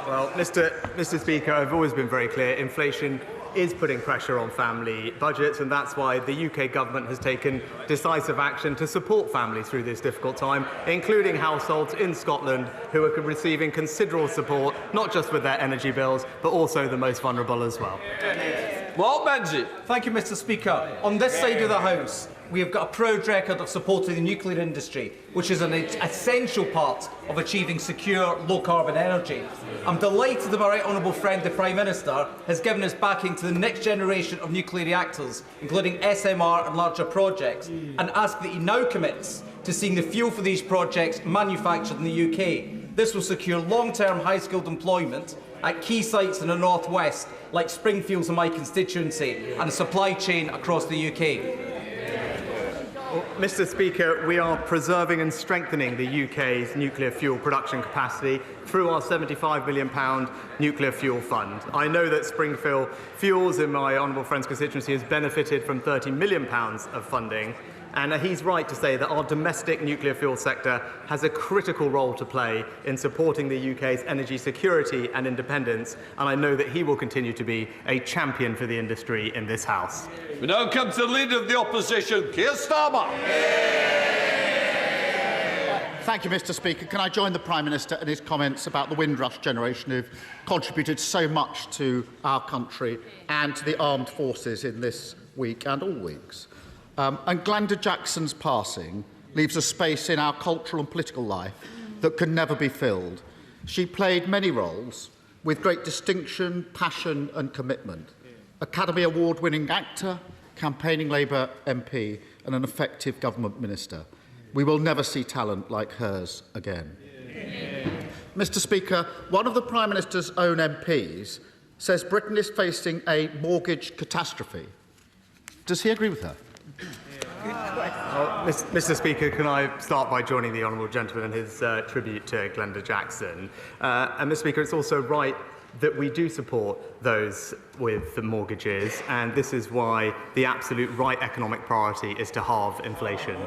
Well, Mr. Speaker, I've always been very clear. Inflation is putting pressure on family budgets, and that's why the UK government has taken decisive action to support families through this difficult time, including households in Scotland who are receiving considerable support, not just with their energy bills, but also the most vulnerable as well. Mark Benji. Thank you, Mr. Speaker. On this side of the House, we have got a proud record of supporting the nuclear industry, which is an essential part of achieving secure, low-carbon energy. I'm delighted that my right honourable friend, the Prime Minister, has given us backing to the next generation of nuclear reactors, including SMR and larger projects, and ask that he now commits to seeing the fuel for these projects manufactured in the UK. This will secure long-term high-skilled employment at key sites in the North West, like Springfields in my constituency, and a supply chain across the UK. Well, Mr. Speaker, we are preserving and strengthening the UK's nuclear fuel production capacity through our £75 million nuclear fuel fund. I know that Springfield Fuels in my honourable friend's constituency has benefited from £30 million of funding. And he's right to say that our domestic nuclear fuel sector has a critical role to play in supporting the UK's energy security and independence, and I know that he will continue to be a champion for the industry in this House. We now come to the Leader of the Opposition, Keir Starmer. Thank you, Mr. Speaker. Can I join the Prime Minister in his comments about the Windrush generation who've contributed so much to our country and to the armed forces in this week and all weeks? And Glenda Jackson's passing leaves a space in our cultural and political life that can never be filled. She played many roles with great distinction, passion and commitment. Academy Award-winning actor, campaigning Labour MP and an effective government minister. We will never see talent like hers again. Mr. Speaker, one of the Prime Minister's own MPs says Britain is facing a mortgage catastrophe. Does he agree with her? Well, Mr. Speaker, can I start by joining the honourable gentleman in his tribute to Glenda Jackson? And, Mr. Speaker, it's also right that we do support those with the mortgages, and this is why the absolute right economic priority is to halve inflation.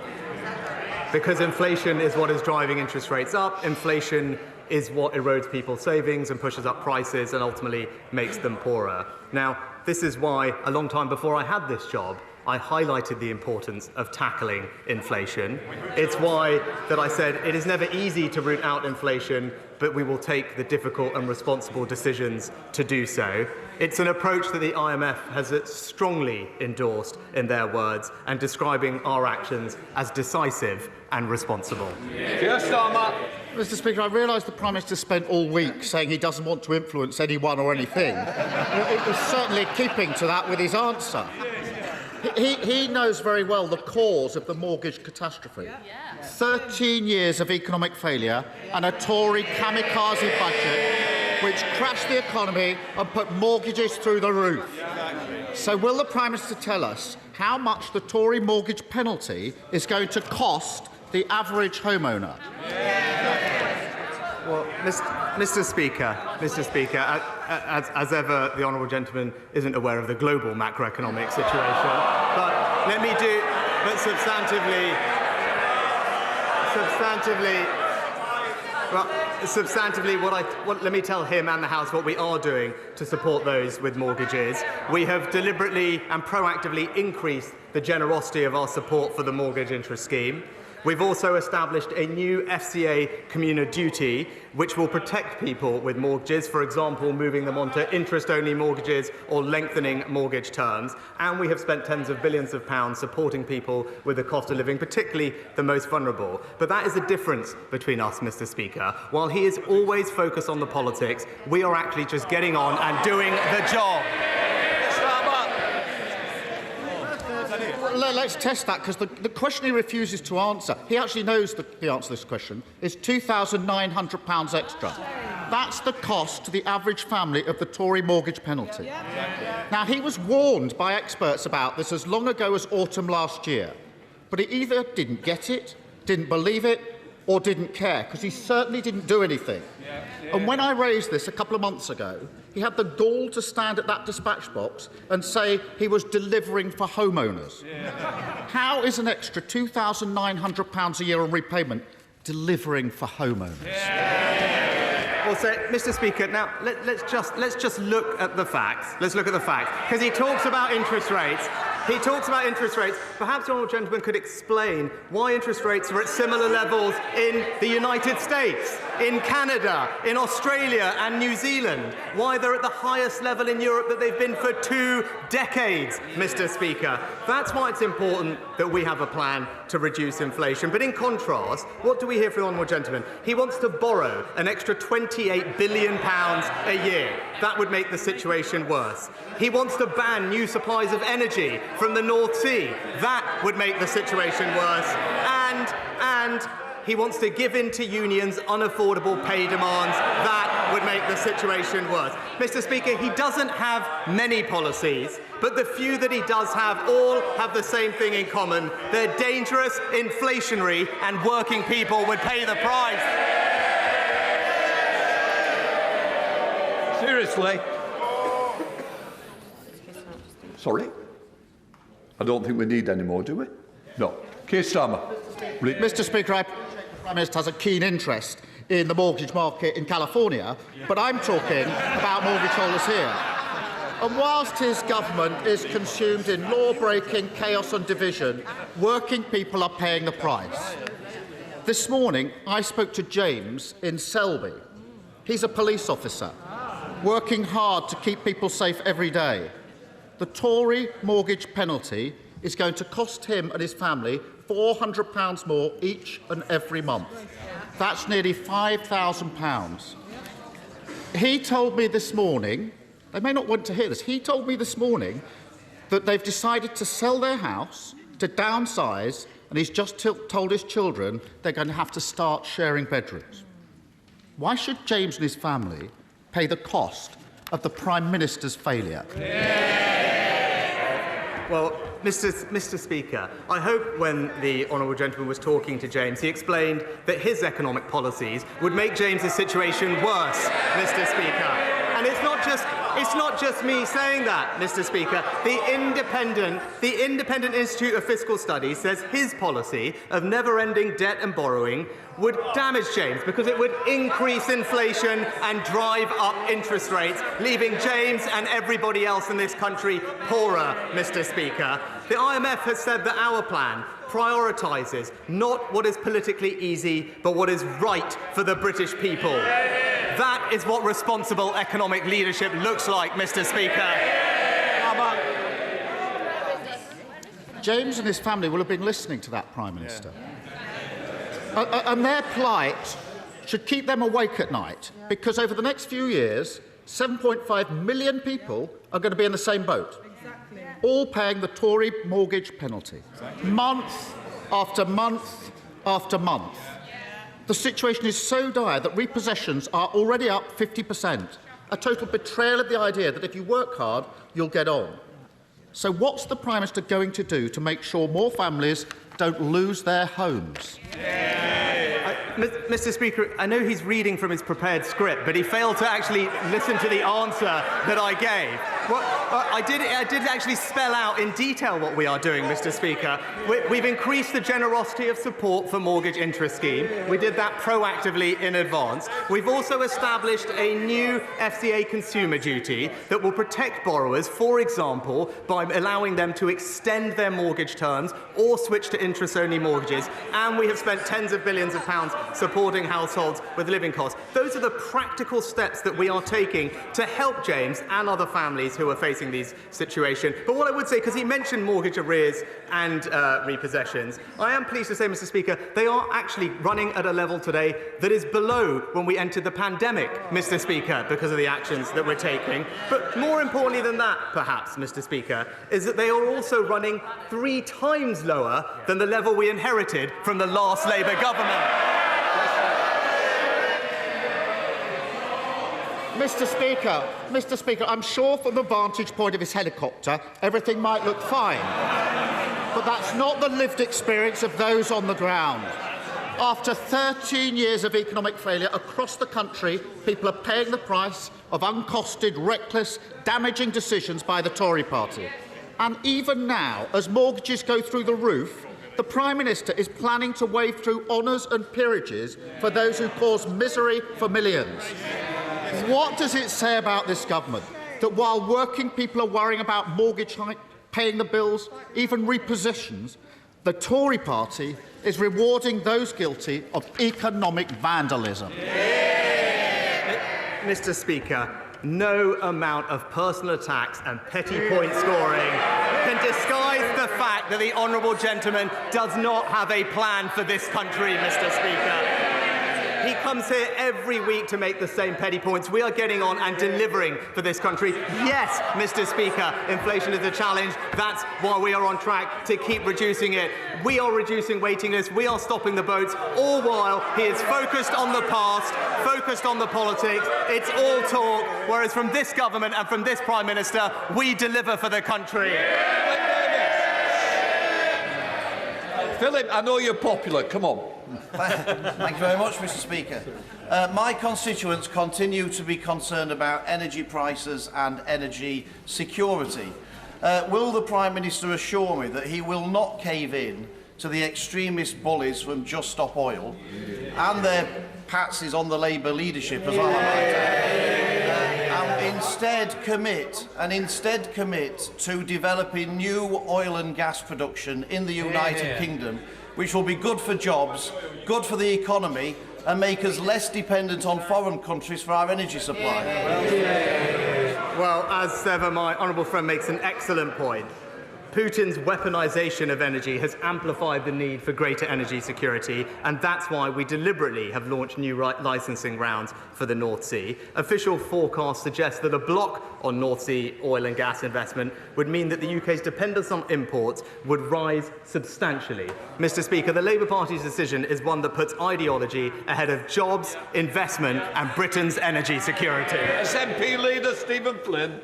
Because inflation is what is driving interest rates up. Inflation is what erodes people's savings and pushes up prices and ultimately makes them poorer. Now, this is why, a long time before I had this job, I highlighted the importance of tackling inflation. It's why that I said it is never easy to root out inflation, but we will take the difficult and responsible decisions to do so. It's an approach that the IMF has strongly endorsed in their words, and describing our actions as decisive and responsible. Mr. Speaker, I realise the Prime Minister spent all week saying he doesn't want to influence anyone or anything. It was certainly keeping to that with his answer. He knows very well the cause of the mortgage catastrophe. 13 years of economic failure and a Tory kamikaze budget which crashed the economy and put mortgages through the roof. So will the Prime Minister tell us how much the Tory mortgage penalty is going to cost the average homeowner? Well, Mr. Speaker, as ever, the honourable gentleman isn't aware of the global macroeconomic situation. But let me do. But substantively, let me tell him and the House what we are doing to support those with mortgages. We have deliberately and proactively increased the generosity of our support for the mortgage interest scheme. We've also established a new FCA communal duty which will protect people with mortgages, for example, moving them onto interest-only mortgages or lengthening mortgage terms. And we have spent tens of billions of pounds supporting people with the cost of living, particularly the most vulnerable. But that is the difference between us, Mr. Speaker. While he is always focused on the politics, we are actually just getting on and doing the job. Let's test that, because the question he refuses to answer, he actually knows the answer to this question, is £2,900 extra. That's the cost to the average family of the Tory mortgage penalty. Now, he was warned by experts about this as long ago as autumn last year, but he either didn't get it, didn't believe it, or didn't care, because he certainly didn't do anything. And when I raised this a couple of months ago, he had the gall to stand at that dispatch box and say he was delivering for homeowners. How is an extra £2,900 a year on repayment delivering for homeowners? Well, so, Mr. Speaker, now let's just look at the facts. Let's look at the facts, because he talks about interest rates. Perhaps the honourable gentleman could explain why interest rates are at similar levels in the United States, in Canada, in Australia and New Zealand, why they're at the highest level in Europe that they've been for 2 decades, Mr. Speaker. That's why it's important that we have a plan to reduce inflation. But in contrast, what do we hear from the honourable gentleman? He wants to borrow an extra £28 billion a year. That would make the situation worse. He wants to ban new supplies of energy from the North Sea. That would make the situation worse. And he wants to give in to unions' unaffordable pay demands. That would make the situation worse. Mr. Speaker, he doesn't have many policies, but the few that he does have all have the same thing in common. They're dangerous, inflationary, and working people would pay the price. Seriously? Sorry? I don't think we need any more, do we? No. Keir Starmer. Mr. Speaker, I appreciate the Prime Minister has a keen interest in the mortgage market in California, but I'm talking about mortgage holders here. And whilst his government is consumed in law-breaking chaos and division, working people are paying the price. This morning, I spoke to James in Selby. He's a police officer, working hard to keep people safe every day. The Tory mortgage penalty is going to cost him and his family £400 more each and every month. That's nearly £5,000. He told me this morning, they may not want to hear this, he told me this morning that they've decided to sell their house, to downsize, and he's just told his children they're going to have to start sharing bedrooms. Why should James and his family pay the cost of the Prime Minister's failure? Well, Mr. Speaker, I hope when the honourable gentleman was talking to James, he explained that his economic policies would make James's situation worse, Mr. Speaker. And it's not just me saying that, Mr. Speaker. The Independent Institute of Fiscal Studies says his policy of never-ending debt and borrowing would damage James because it would increase inflation and drive up interest rates, leaving James and everybody else in this country poorer, Mr. Speaker. The IMF has said that our plan prioritises not what is politically easy, but what is right for the British people. That is what responsible economic leadership looks like, Mr. Speaker. James and his family will have been listening to that Prime Minister. And their plight should keep them awake at night, because over the next few years, 7.5 million people are going to be in the same boat, all paying the Tory mortgage penalty, month after month after month. The situation is so dire that repossessions are already up 50%, a total betrayal of the idea that if you work hard, you'll get on. So what's the Prime Minister going to do to make sure more families don't lose their homes? Mr. Speaker, I know he's reading from his prepared script, but he failed to actually listen to the answer that I gave. Well, I did actually spell out in detail what we are doing, Mr. Speaker. We've increased the generosity of support for mortgage interest scheme. We did that proactively in advance. We've also established a new FCA consumer duty that will protect borrowers, for example, by allowing them to extend their mortgage terms or switch to interest-only mortgages. And we have spent tens of billions of pounds supporting households with living costs. Those are the practical steps that we are taking to help James and other families who are facing these situations. But what I would say, because he mentioned mortgage arrears and repossessions, I am pleased to say, Mr. Speaker, they are actually running at a level today that is below when we entered the pandemic, Mr. Speaker, because of the actions that we're taking. But more importantly than that, perhaps, Mr. Speaker, is that they are also running 3 times lower than the level we inherited from the last Labour government. Mr. Speaker, I'm sure from the vantage point of his helicopter, everything might look fine. But that's not the lived experience of those on the ground. After 13 years of economic failure across the country, people are paying the price of uncosted, reckless, damaging decisions by the Tory party. And even now, as mortgages go through the roof, the Prime Minister is planning to wave through honours and peerages for those who cause misery for millions. What does it say about this government that while working people are worrying about mortgage hike, paying the bills, even repossessions, the Tory party is rewarding those guilty of economic vandalism? Mr. Speaker, no amount of personal attacks and petty point scoring can disguise the fact that the honourable gentleman does not have a plan for this country, Mr. Speaker. He comes here every week to make the same petty points. We are getting on and delivering for this country. Yes, Mr. Speaker, inflation is a challenge. That's why we are on track to keep reducing it. We are reducing waiting lists. We are stopping the boats, all while he is focused on the past, focused on the politics. It's all talk, whereas from this government and from this Prime Minister, we deliver for the country. Philip, I know you're popular. Come on. Thank you very much, Mr. Speaker. My constituents continue to be concerned about energy prices and energy security. Will the Prime Minister assure me that he will not cave in to the extremist bullies from Just Stop Oil and their patsies on the Labour leadership as well, and instead commit to developing new oil and gas production in the United Kingdom, which will be good for jobs, good for the economy, and make us less dependent on foreign countries for our energy supply? Well, as ever, my honourable friend makes an excellent point. Putin's weaponisation of energy has amplified the need for greater energy security, and that's why we deliberately have launched new licensing rounds for the North Sea. Official forecasts suggest that a block on North Sea oil and gas investment would mean that the UK's dependence on imports would rise substantially. Mr. Speaker, the Labour Party's decision is one that puts ideology ahead of jobs, investment and Britain's energy security. SNP leader Stephen Flynn.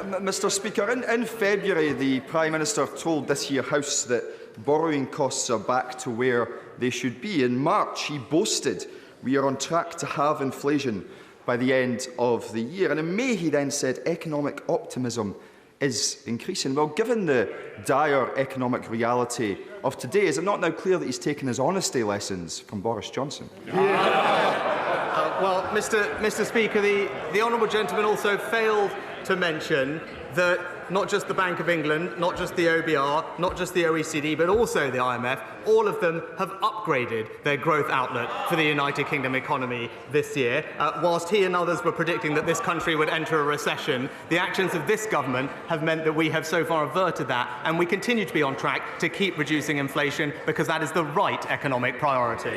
Mr. Speaker, in February, the Prime Minister told this here House that borrowing costs are back to where they should be. In March, he boasted we are on track to halve inflation by the end of the year. And in May, he then said economic optimism is increasing. Well, given the dire economic reality of today, is it not now clear that he's taken his honesty lessons from Boris Johnson? Well, Mr. Speaker, the honourable gentleman also failed to mention that not just the Bank of England, not just the OBR, not just the OECD, but also the IMF, all of them have upgraded their growth outlook for the United Kingdom economy this year. Whilst he and others were predicting that this country would enter a recession, the actions of this government have meant that we have so far averted that, and we continue to be on track to keep reducing inflation because that is the right economic priority.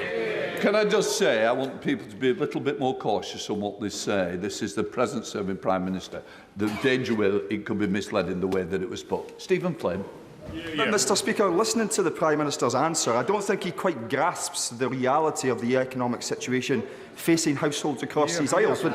Can I just say, I want people to be a little bit more cautious on what they say. This is the present serving Prime Minister. The danger will it could be misled in the way that it was put. Stephen Flynn. But Mr. Speaker, listening to the Prime Minister's answer, I don't think he quite grasps the reality of the economic situation facing households across these aisles. But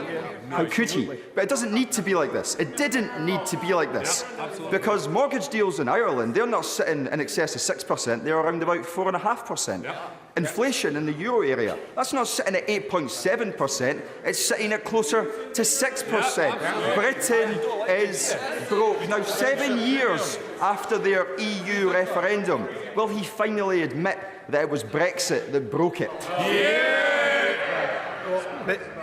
how could he? But it doesn't need to be like this. It didn't need to be like this. Because mortgage deals in Ireland, they're not sitting in excess of 6%, they're around about 4.5%. Inflation in the euro area, that's not sitting at 8.7%, it's sitting at closer to 6%. Britain is broke. Now, 7 years after their EU referendum, will he finally admit that it was Brexit that broke it?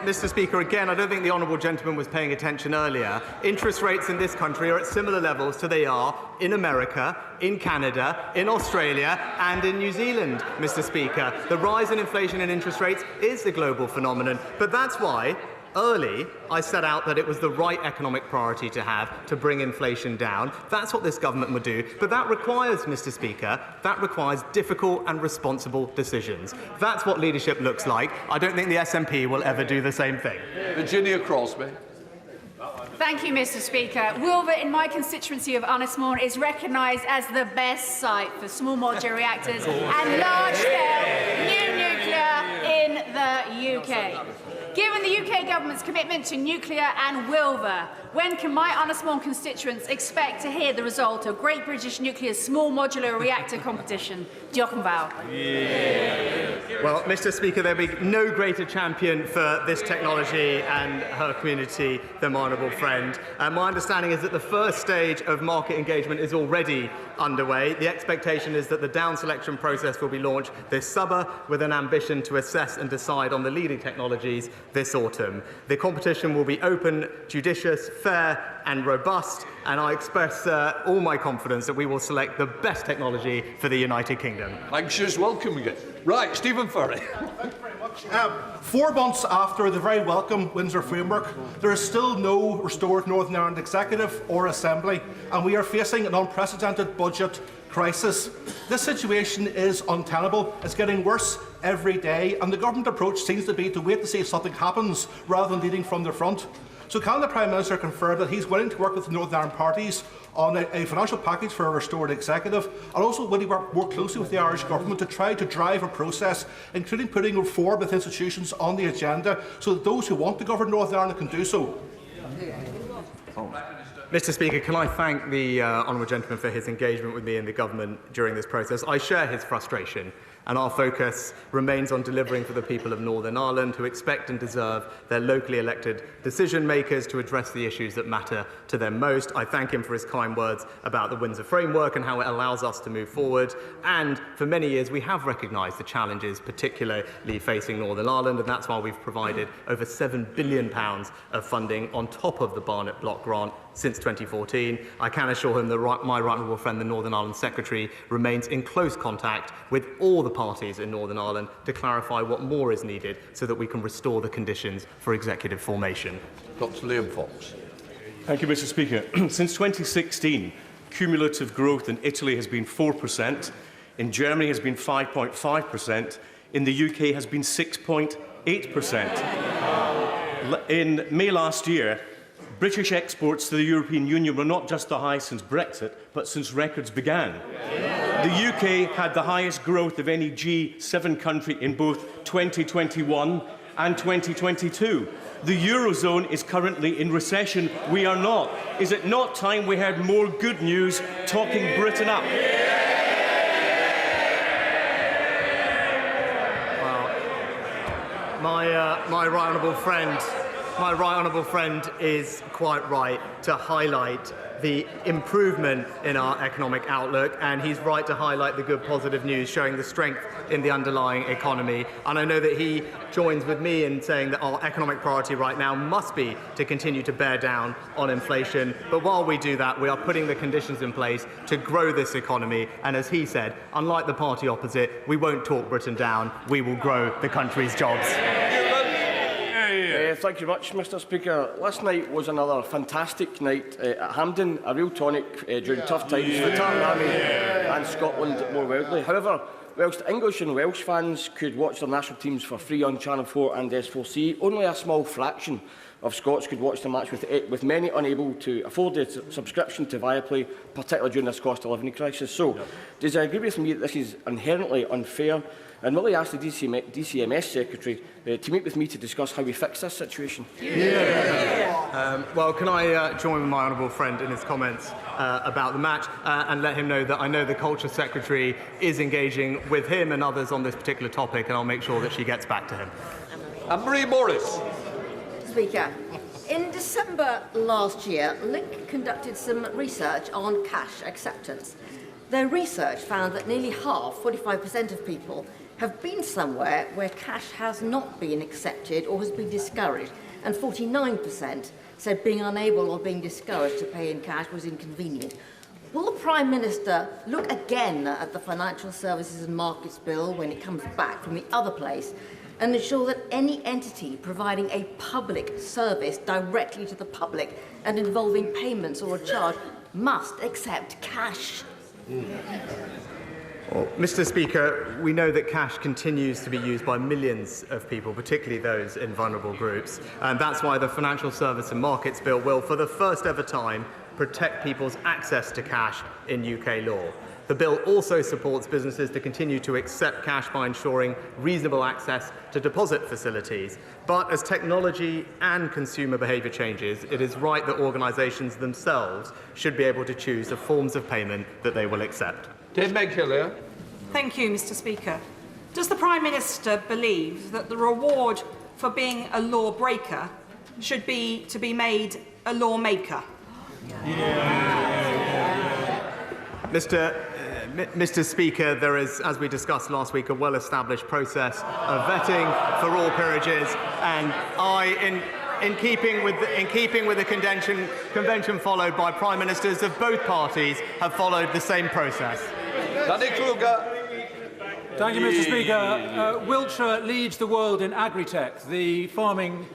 Mr. Speaker, again, I don't think the honourable gentleman was paying attention earlier. Interest rates in this country are at similar levels to they are in America, in Canada, in Australia and in New Zealand, Mr. Speaker. The rise in inflation and interest rates is a global phenomenon, but that's why early, I set out that it was the right economic priority to have to bring inflation down. That's what this government would do. But that requires, Mr. Speaker, that requires difficult and responsible decisions. That's what leadership looks like. I don't think the SNP will ever do the same thing. Virginia Crosby. Thank you, Mr. Speaker. Wilver, in my constituency of Anismore, is recognised as the best site for small modular reactors and large-scale new nuclear in the UK. Given the UK government's commitment to nuclear and Wilver, when can my Anismore constituents expect to hear the result of Great British Nuclear's small modular reactor competition? Diolch yn fawr. Well, Mr. Speaker, there'll be no greater champion for this technology and her community than my honourable friend. My understanding is that the first stage of market engagement is already underway. The expectation is that the down selection process will be launched this summer with an ambition to assess and decide on the leading technologies this autumn. The competition will be open, judicious, fair and robust, and I express all my confidence that we will select the best technology for the United Kingdom. Anxious welcoming it. Right, Stephen Furry. 4 months after the very welcome Windsor Framework, there is still no restored Northern Ireland Executive or Assembly, and we are facing an unprecedented budget crisis. This situation is untenable. It's getting worse every day, and the government approach seems to be to wait to see if something happens rather than leading from the front. So can the Prime Minister confirm that he's willing to work with the Northern Ireland parties on a financial package for a restored executive, and also will he work more closely with the Irish government to try to drive a process, including putting reform with institutions on the agenda, so that those who want to govern Northern Ireland can do so? Mr. Speaker, can I thank the honourable gentleman for his engagement with me and the government during this process. I share his frustration, and our focus remains on delivering for the people of Northern Ireland, who expect and deserve their locally elected decision makers to address the issues that matter to them most. I thank him for his kind words about the Windsor Framework and how it allows us to move forward. And for many years, we have recognised the challenges particularly facing Northern Ireland, and that's why we've provided over £7 billion of funding on top of the Barnett Block grant since 2014. I can assure him that my right honourable friend, the Northern Ireland Secretary, remains in close contact with all the parties in Northern Ireland to clarify what more is needed so that we can restore the conditions for executive formation. Dr. Liam Fox. Thank you, Mr. Speaker. Since 2016, cumulative growth in Italy has been 4%, in Germany has been 5.5%, in the UK has been 6.8%. In May last year, British exports to the European Union were not just the highest since Brexit, but since records began. The UK had the highest growth of any G7 country in both 2021 and 2022. The Eurozone is currently in recession. We are not. Is it not time we heard more good news talking Britain up? My right honourable friend is quite right to highlight the improvement in our economic outlook, and he's right to highlight the good positive news showing the strength in the underlying economy. And I know that he joins with me in saying that our economic priority right now must be to continue to bear down on inflation. But while we do that, we are putting the conditions in place to grow this economy. And as he said, unlike the party opposite, we won't talk Britain down, we will grow the country's jobs. Thank you much, Mr Speaker. Last night was another fantastic night at Hampden, a real tonic during tough times for the Tartan Army and Scotland more widely. However, whilst English and Welsh fans could watch their national teams for free on Channel 4 and S4C, only a small fraction of Scots could watch the match, with many unable to afford a subscription to Viaplay, particularly during this cost of living crisis. So, does he agree with me that this is inherently unfair? And will I ask the DCMS Secretary to meet with me to discuss how we fix this situation? Well, can I join with my honourable friend in his comments about the match and let him know that I know the Culture Secretary is engaging with him and others on this particular topic, and I'll make sure that she gets back to him. Anne-Marie Morris. Speaker, in December last year, Link conducted some research on cash acceptance. Their research found that nearly half, 45% of people, have been somewhere where cash has not been accepted or has been discouraged, and 49% said being unable or being discouraged to pay in cash was inconvenient. Will the Prime Minister look again at the Financial Services and Markets Bill when it comes back from the other place and ensure that any entity providing a public service directly to the public and involving payments or a charge must accept cash? Well, Mr Speaker, we know that cash continues to be used by millions of people, particularly those in vulnerable groups, and that's why the Financial Service and Markets Bill will, for the first ever time, protect people's access to cash in UK law. The bill also supports businesses to continue to accept cash by ensuring reasonable access to deposit facilities. But as technology and consumer behaviour changes, it is right that organisations themselves should be able to choose the forms of payment that they will accept. Dave Meghill. Thank you, Mr Speaker. Does the Prime Minister believe that the reward for being a lawbreaker should be to be made a lawmaker? Mr Speaker, there is, as we discussed last week, a well-established process of vetting for all peerages, and in keeping with the convention followed by Prime Ministers of both parties, have followed the same process. Thank you, Mr Speaker. Wiltshire leads the world in agri-tech, the farming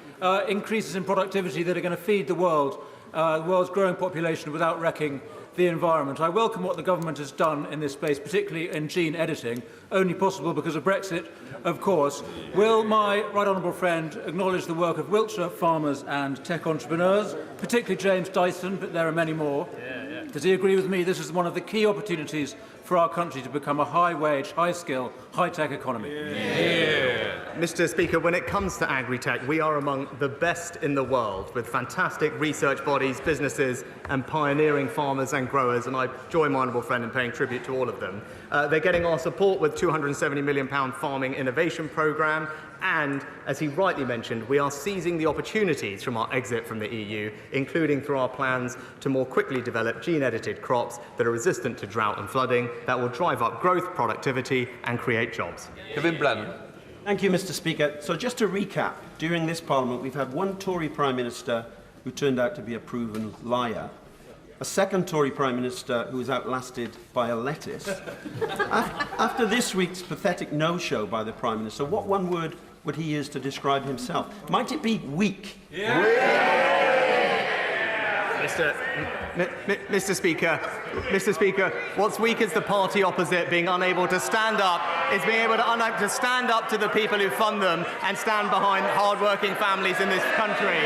increases in productivity that are going to feed the world's growing population without wrecking the environment. I welcome what the government has done in this space, particularly in gene editing, only possible because of Brexit, of course. Will my right honourable friend acknowledge the work of Wiltshire farmers and tech entrepreneurs, particularly James Dyson, but there are many more? Does he agree with me this is one of the key opportunities for our country to become a high-wage, high-skill, high-tech economy? Mr Speaker, when it comes to agri-tech, we are among the best in the world, with fantastic research bodies, businesses and pioneering farmers and growers, and I join my honourable friend in paying tribute to all of them. They're getting our support with £270 million farming innovation programme, and, as he rightly mentioned, we are seizing the opportunities from our exit from the EU, including through our plans to more quickly develop gene-edited crops that are resistant to drought and flooding, that will drive up growth, productivity and create jobs. Kevin Brennan. Thank you, Mr Speaker. So just to recap, during this Parliament we've had one Tory Prime Minister who turned out to be a proven liar, a second Tory Prime Minister who was outlasted by a lettuce. After this week's pathetic no-show by the Prime Minister, what one word would he use to describe himself? Might it be weak? Mr Speaker, what's weak is the party opposite being unable to stand up, to stand up to the people who fund them and stand behind hard-working families in this country.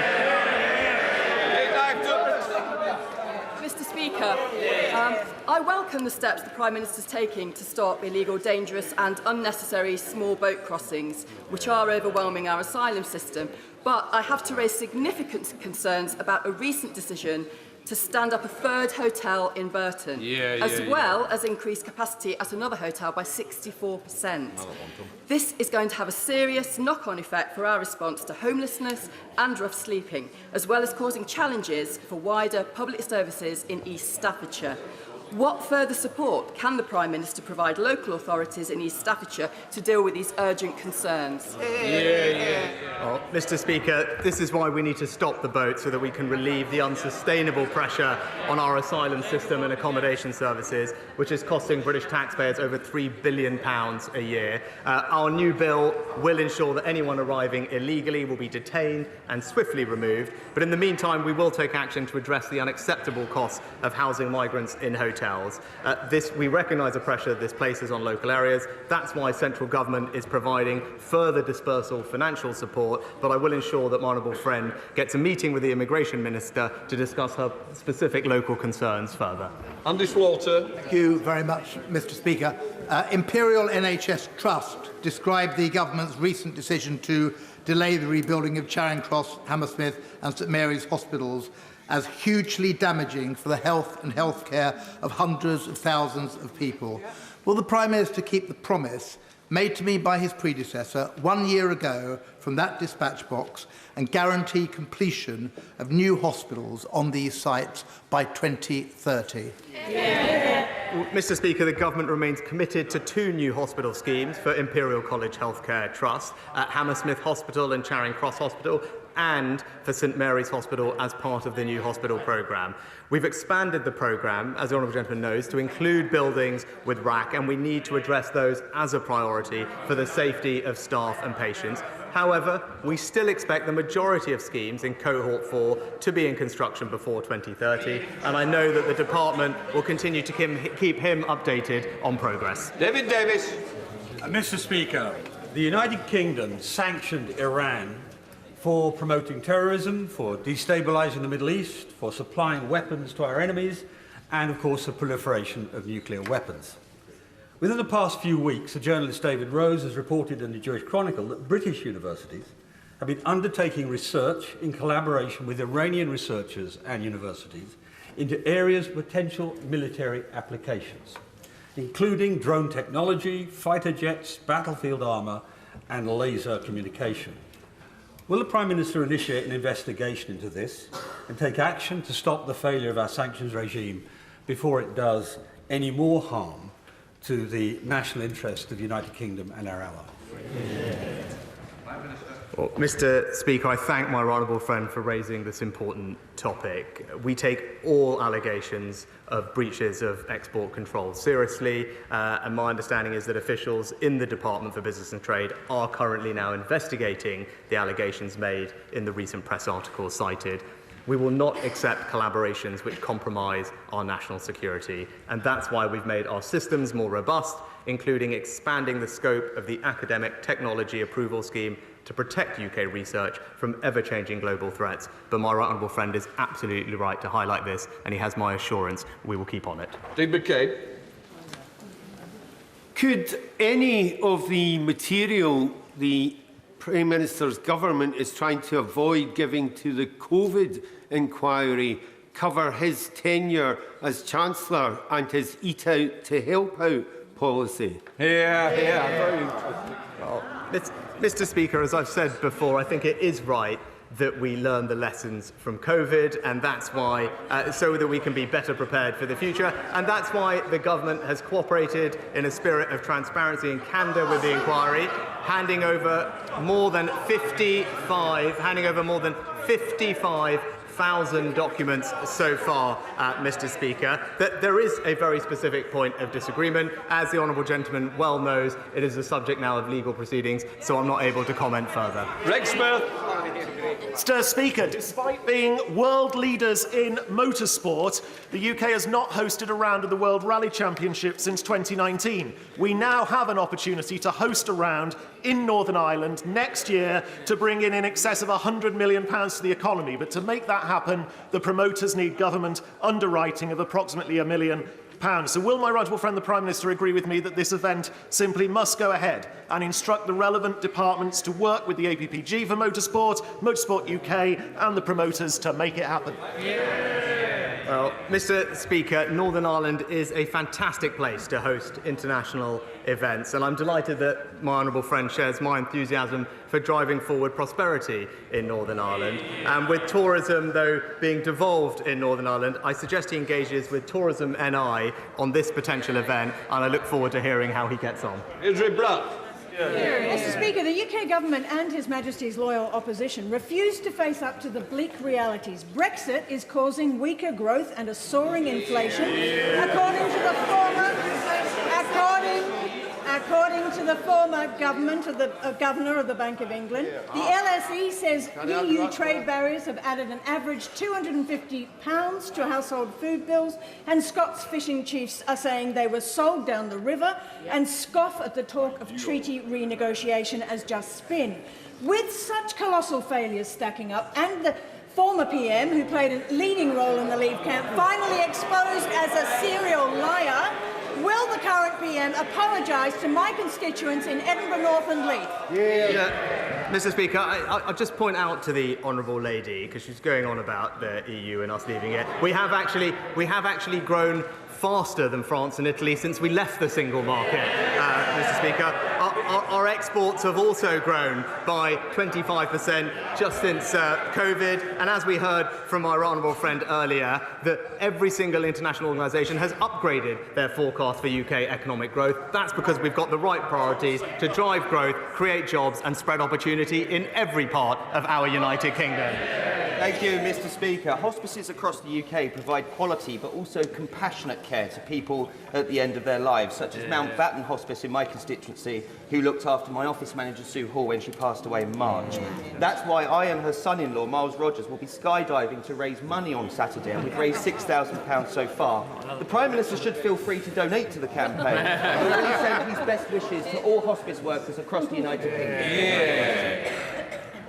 Mr Speaker, I welcome the steps the Prime Minister is taking to stop illegal, dangerous and unnecessary small boat crossings, which are overwhelming our asylum system. But I have to raise significant concerns about a recent decision to stand up a third hotel in Burton, as well as increase capacity at another hotel by 64%. This is going to have a serious knock-on effect for our response to homelessness and rough sleeping, as well as causing challenges for wider public services in East Staffordshire. What further support can the Prime Minister provide local authorities in East Staffordshire to deal with these urgent concerns? Well, Mr. Speaker, this is why we need to stop the boat so that we can relieve the unsustainable pressure on our asylum system and accommodation services, which is costing British taxpayers over £3 billion a year. Our new bill will ensure that anyone arriving illegally will be detained and swiftly removed. But in the meantime, we will take action to address the unacceptable costs of housing migrants in hotels. We recognise the pressure this places on local areas. That's why central government is providing further dispersal financial support, but I will ensure that my honourable friend gets a meeting with the Immigration Minister to discuss her specific local concerns further. Andy Slaughter. Thank you very much, Mr. Speaker. Imperial NHS Trust described the government's recent decision to delay the rebuilding of Charing Cross, Hammersmith and St Mary's hospitals as hugely damaging for the health and healthcare of hundreds of thousands of people. Will the Prime Minister keep the promise made to me by his predecessor 1 year ago from that dispatch box and guarantee completion of new hospitals on these sites by 2030? Mr. Speaker, the government remains committed to 2 new hospital schemes for Imperial College Healthcare Trust at Hammersmith Hospital and Charing Cross Hospital, and for St Mary's Hospital as part of the new hospital programme. We've expanded the programme, as the honourable gentleman knows, to include buildings with RAC, and we need to address those as a priority for the safety of staff and patients. However, we still expect the majority of schemes in Cohort 4 to be in construction before 2030, and I know that the department will continue to keep him updated on progress. David Davis. Mr. Speaker, the United Kingdom sanctioned Iran for promoting terrorism, for destabilising the Middle East, for supplying weapons to our enemies, and, of course, the proliferation of nuclear weapons. Within the past few weeks, the journalist David Rose has reported in the Jewish Chronicle that British universities have been undertaking research in collaboration with Iranian researchers and universities into areas of potential military applications, including drone technology, fighter jets, battlefield armour, and laser communication. Will the Prime Minister initiate an investigation into this and take action to stop the failure of our sanctions regime before it does any more harm to the national interest of the United Kingdom and our allies? Well, Mr. Speaker, I thank my honourable friend for raising this important topic. We take all allegations of breaches of export control seriously, and my understanding is that officials in the Department for Business and Trade are currently now investigating the allegations made in the recent press articles cited. We will not accept collaborations which compromise our national security, and that's why we've made our systems more robust, including expanding the scope of the Academic Technology Approval Scheme to protect UK research from ever-changing global threats. But my right honourable friend is absolutely right to highlight this, and he has my assurance we will keep on it. Dean McCabe. Could any of the material the Prime Minister's government is trying to avoid giving to the COVID inquiry cover his tenure as Chancellor and his eat out to help out policy? Very interesting. Well, Mr. Speaker, as I've said before, I think it is right that we learn the lessons from COVID, and that's why, so that we can be better prepared for the future. And that's why the government has cooperated in a spirit of transparency and candour with the inquiry, handing over more than 55,000 documents so far, Mr. Speaker. That there is a very specific point of disagreement. As the honourable gentleman well knows, it is the subject now of legal proceedings, so I'm not able to comment further. Rex Smith. Mr. Speaker, despite being world leaders in motorsport, the UK has not hosted a round of the World Rally Championship since 2019. We now have an opportunity to host a round in Northern Ireland next year to bring in excess of £100 million to the economy. But to make that happen, the promoters need government underwriting of approximately £1 million. So will my right honourable friend the Prime Minister agree with me that this event simply must go ahead and instruct the relevant departments to work with the APPG for motorsport, Motorsport UK and the promoters to make it happen? Well, Mr. Speaker, Northern Ireland is a fantastic place to host international events, and I'm delighted that my honourable friend shares my enthusiasm for driving forward prosperity in Northern Ireland. And with tourism, though, being devolved in Northern Ireland, I suggest he engages with Tourism NI on this potential event, and I look forward to hearing how he gets on. Mr. Speaker, the UK government and His Majesty's loyal opposition refuse to face up to the bleak realities. Brexit is causing weaker growth and a soaring inflation, according to the former governor of the Bank of England. The LSE says EU trade barriers have added an average £250 to household food bills, and Scots fishing chiefs are saying they were sold down the river and scoff at the talk of treaty renegotiation as just spin. With such colossal failures stacking up, and the former PM, who played a leading role in the Leave camp, finally exposed as a serial liar, will the current PM apologise to my constituents in Edinburgh North and Leith? Mr. Speaker, I'll just point out to the honourable lady, because she's going on about the EU and us leaving it, we have actually grown faster than France and Italy since we left the single market, Mr. Speaker. Our exports have also grown by 25% just since COVID, and as we heard from our honourable friend earlier, that every single international organisation has upgraded their forecast for UK economic growth. That's because we've got the right priorities to drive growth, create jobs and spread opportunity in every part of our United Kingdom. Thank you, Mr. Speaker. Hospices across the UK provide quality but also compassionate care to people at the end of their lives, such as Mountbatten Hospice in my constituency, who looked after my office manager Sue Hall when she passed away in March. That's why I and her son-in-law, Miles Rogers, will be skydiving to raise money on Saturday, and we've raised £6,000 so far. The Prime Minister should feel free to donate to the campaign. He will send his best wishes to all hospice workers across the United Kingdom.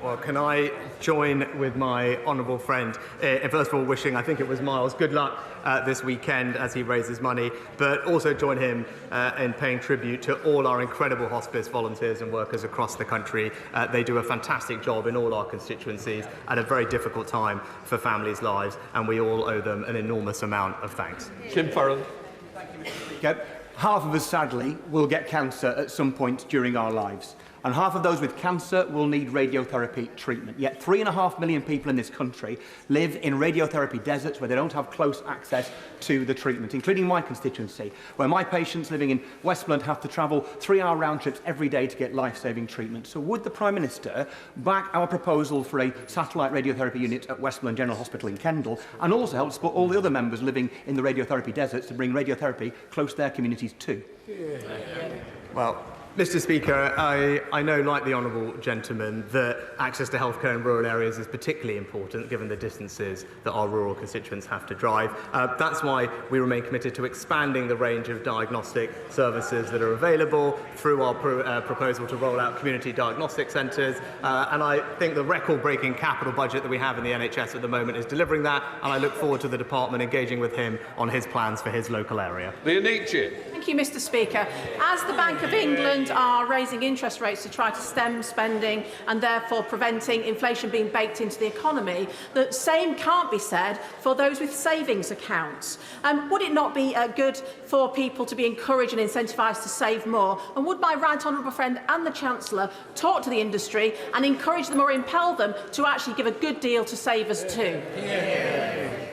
Well, can I join with my honourable friend in first of all wishing, I think it was Miles, good luck this weekend as he raises money, but also join him in paying tribute to all our incredible hospice volunteers and workers across the country. They do a fantastic job in all our constituencies at a very difficult time for families' lives, and we all owe them an enormous amount of thanks. Tim Farrell. Half of us, sadly, will get cancer at some point during our lives. And half of those with cancer will need radiotherapy treatment. Yet 3.5 million people in this country live in radiotherapy deserts where they don't have close access to the treatment, including my constituency, where my patients living in Westmoreland have to travel 3-hour round trips every day to get life-saving treatment. So would the Prime Minister back our proposal for a satellite radiotherapy unit at Westmoreland General Hospital in Kendal, and also help support all the other members living in the radiotherapy deserts to bring radiotherapy close to their communities too? Well, Mr. Speaker, I know, like the honourable gentleman, that access to healthcare in rural areas is particularly important given the distances that our rural constituents have to drive. That's why we remain committed to expanding the range of diagnostic services that are available through our proposal to roll out community diagnostic centres. And I think the record-breaking capital budget that we have in the NHS at the moment is delivering that, and I look forward to the department engaging with him on his plans for his local area. Thank you, Mr. Speaker. As the Bank of England are raising interest rates to try to stem spending and therefore preventing inflation being baked into the economy, the same can't be said for those with savings accounts. Would it not be good for people to be encouraged and incentivised to save more? And would my right honourable friend and the Chancellor talk to the industry and encourage them or impel them to actually give a good deal to savers too?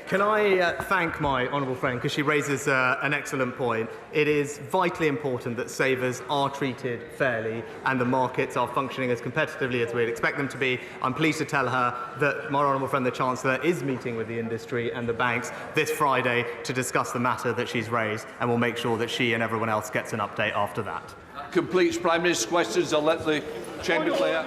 Can I thank my honourable friend, because she raises an excellent point. It is vitally important that savers are treated fairly and the markets are functioning as competitively as we'd expect them to be. I'm pleased to tell her that my honourable friend, the Chancellor, is meeting with the industry and the banks this Friday to discuss the matter that she's raised, and will make sure that she and everyone else gets an update after that. Completes Prime Minister's questions. I'll let the Chamber clear.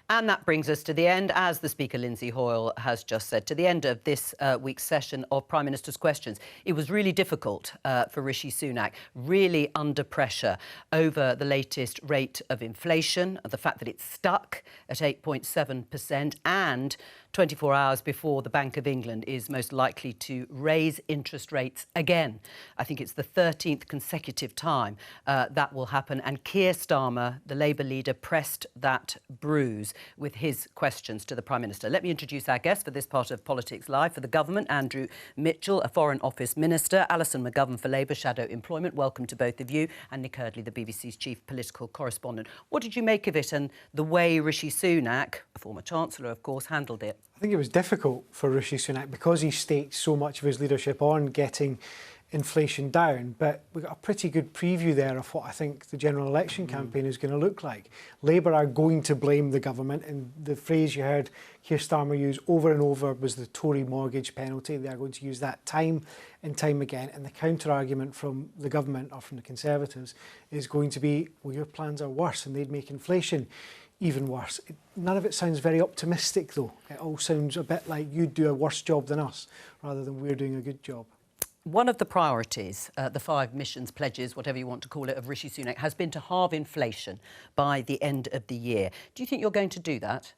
And that brings us to the end, as the Speaker, Lindsay Hoyle, has just said, to the end of this week's session of Prime Minister's Questions. It was really difficult for Rishi Sunak, really under pressure over the latest rate of inflation, the fact that it's stuck at 8.7%, and 24 hours before the Bank of England is most likely to raise interest rates again. I think it's the 13th consecutive time that will happen. And Keir Starmer, the Labour leader, pressed that bruise. with his questions to the Prime Minister. Let me introduce our guests for this part of Politics Live. For the Government, Andrew Mitchell, a Foreign Office Minister, Alison McGovern for Labour, Shadow Employment. Welcome to both of you. And Nick Eardley, the BBC's Chief Political Correspondent. What did you make of it and the way Rishi Sunak, a former Chancellor, of course, handled it? I think it was difficult for Rishi Sunak because he staked so much of his leadership on getting inflation down, but we got a pretty good preview there of what I think the general election campaign is going to look like. Labour are going to blame the government, and the phrase you heard Keir Starmer use over and over was the Tory mortgage penalty. They are going to use that time and time again, and the counter-argument from the government or from the Conservatives is going to be, well, your plans are worse and they'd make inflation even worse. None of it sounds very optimistic, though. It all sounds a bit like you'd do a worse job than us, rather than we're doing a good job. One of the priorities, the 5 missions, pledges, whatever you want to call it, of Rishi Sunak has been to halve inflation by the end of the year. Do you think you're going to do that?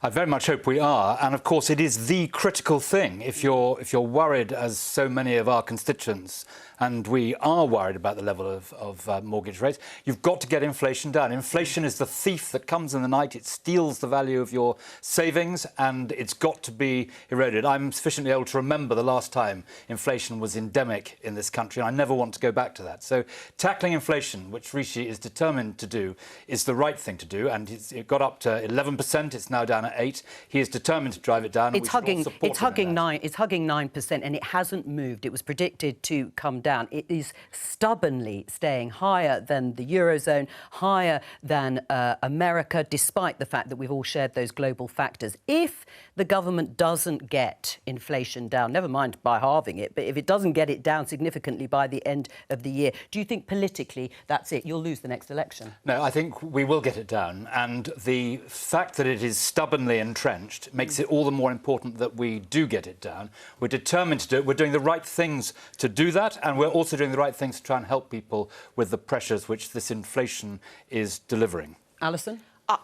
I very much hope we are, and of course it is the critical thing. If you're worried, as so many of our constituents, and we are worried about the level of mortgage rates, you've got to get inflation down. Inflation is the thief that comes in the night. It steals the value of your savings, and it's got to be eroded. I'm sufficiently old to remember the last time inflation was endemic in this country, and I never want to go back to that. So tackling inflation, which Rishi is determined to do, is the right thing to do, and it got up to 11%. It's now down at 8%. He is determined to drive it down. It's hugging 9%, and it hasn't moved. It was predicted to come down. It is stubbornly staying higher than the Eurozone, higher than America, despite the fact that we've all shared those global factors. If the government doesn't get inflation down, never mind by halving it, but if it doesn't get it down significantly by the end of the year, do you think politically that's it? You'll lose the next election? No, I think we will get it down. And the fact that it is stubbornly entrenched makes it all the more important that we do get it down. We're determined to do it. We're doing the right things to do that, and we're also doing the right things to try and help people with the pressures which this inflation is delivering. Alison?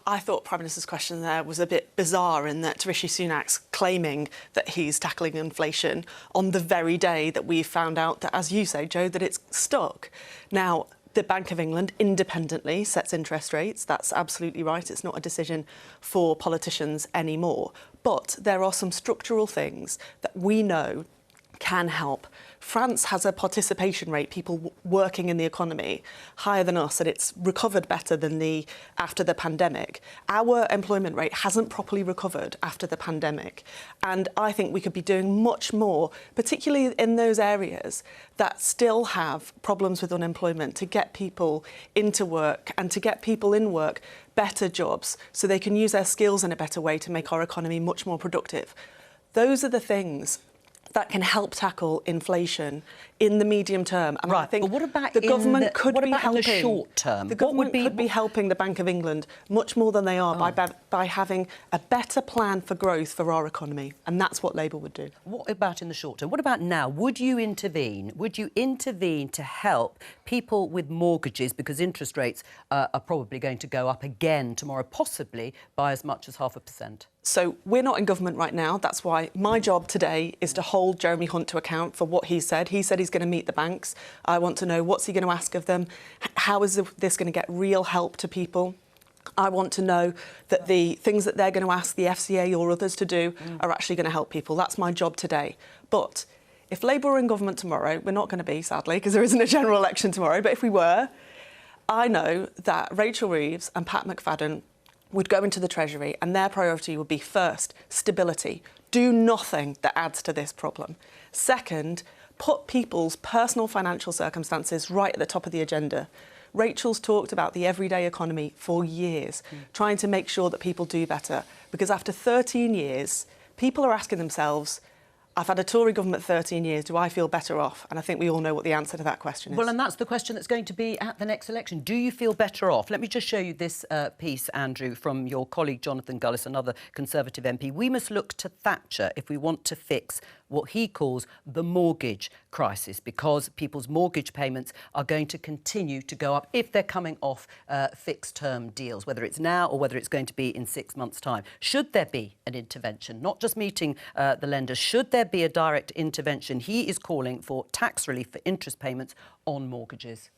I thought Prime Minister's question there was a bit bizarre in that Rishi Sunak's claiming that he's tackling inflation on the very day that we found out that, as you say, Joe, that it's stuck. Now, the Bank of England independently sets interest rates. That's absolutely right. It's not a decision for politicians anymore. But there are some structural things that we know can help. France has a participation rate, people working in the economy, higher than us, and it's recovered better than after the pandemic. Our employment rate hasn't properly recovered after the pandemic, and I think we could be doing much more, particularly in those areas that still have problems with unemployment, to get people into work and to get people in work better jobs so they can use their skills in a better way to make our economy much more productive. Those are the things that can help tackle inflation in the medium term. And right. I think but what about the government could be helping in the short term? The government could be helping the Bank of England much more than they are by having a better plan for growth for our economy, and that's what Labour would do. What about in the short term? What about now? Would you intervene? Would you intervene to help people with mortgages, because interest rates are probably going to go up again tomorrow, possibly by as much as 0.5%? So we're not in government right now. That's why my job today is to hold Jeremy Hunt to account for what he said. He said he's going to meet the banks. I want to know, what's he going to ask of them? How is this going to get real help to people? I want to know that the things that they're going to ask the FCA or others to do are actually going to help people. That's my job today. But if Labour are in government tomorrow, we're not going to be, sadly, because there isn't a general election tomorrow, but if we were, I know that Rachel Reeves and Pat McFadden would go into the Treasury and their priority would be, first, stability. Do nothing that adds to this problem. Second, put people's personal financial circumstances right at the top of the agenda. Rachel's talked about the everyday economy for years, trying to make sure that people do better. Because after 13 years, people are asking themselves, I've had a Tory government 13 years, do I feel better off? And I think we all know what the answer to that question is. Well, and that's the question that's going to be at the next election. Do you feel better off? Let me just show you this piece, Andrew, from your colleague Jonathan Gullis, another Conservative MP. We must look to Thatcher if we want to fix what he calls the mortgage crisis, because people's mortgage payments are going to continue to go up if they're coming off fixed-term deals, whether it's now or whether it's going to be in 6 months' time. Should there be an intervention, not just meeting the lenders, should there be a direct intervention? He is calling for tax relief for interest payments on mortgages.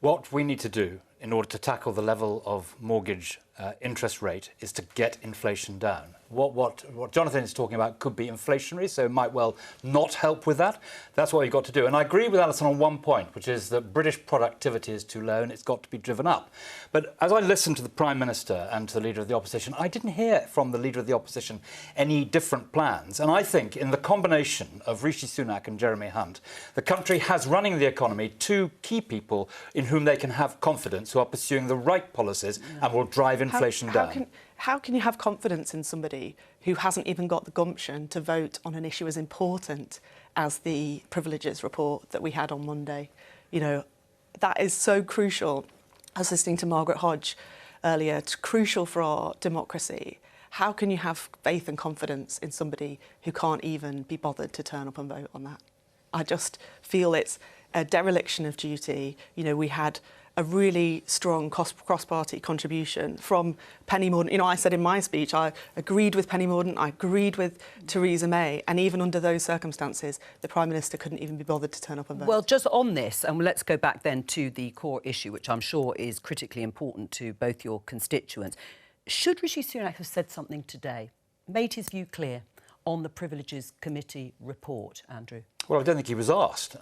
What we need to do in order to tackle the level of mortgage interest rate is to get inflation down. What Jonathan is talking about could be inflationary, so it might well not help with that. That's what you've got to do. And I agree with Alison on one point, which is that British productivity is too low and it's got to be driven up. But as I listened to the Prime Minister and to the Leader of the Opposition, I didn't hear from the Leader of the Opposition any different plans. And I think in the combination of Rishi Sunak and Jeremy Hunt, the country has running the economy two key people in whom they can have confidence, who are pursuing the right policies and will drive inflation down. How can you have confidence in somebody who hasn't even got the gumption to vote on an issue as important as the privileges report that we had on Monday? You know, that is so crucial. I was listening to Margaret Hodge earlier. It's crucial for our democracy. How can you have faith and confidence in somebody who can't even be bothered to turn up and vote on that? I just feel it's a dereliction of duty. You know, we had a really strong cross-party contribution from Penny Mordaunt. You know, I said in my speech, I agreed with Penny Mordaunt, I agreed with Theresa May, and even under those circumstances, the Prime Minister couldn't even be bothered to turn up and vote. Well, just on this, and let's go back then to the core issue, which I'm sure is critically important to both your constituents. Should Rishi Sunak have said something today, made his view clear on the Privileges Committee report, Andrew? Well, I don't think he was asked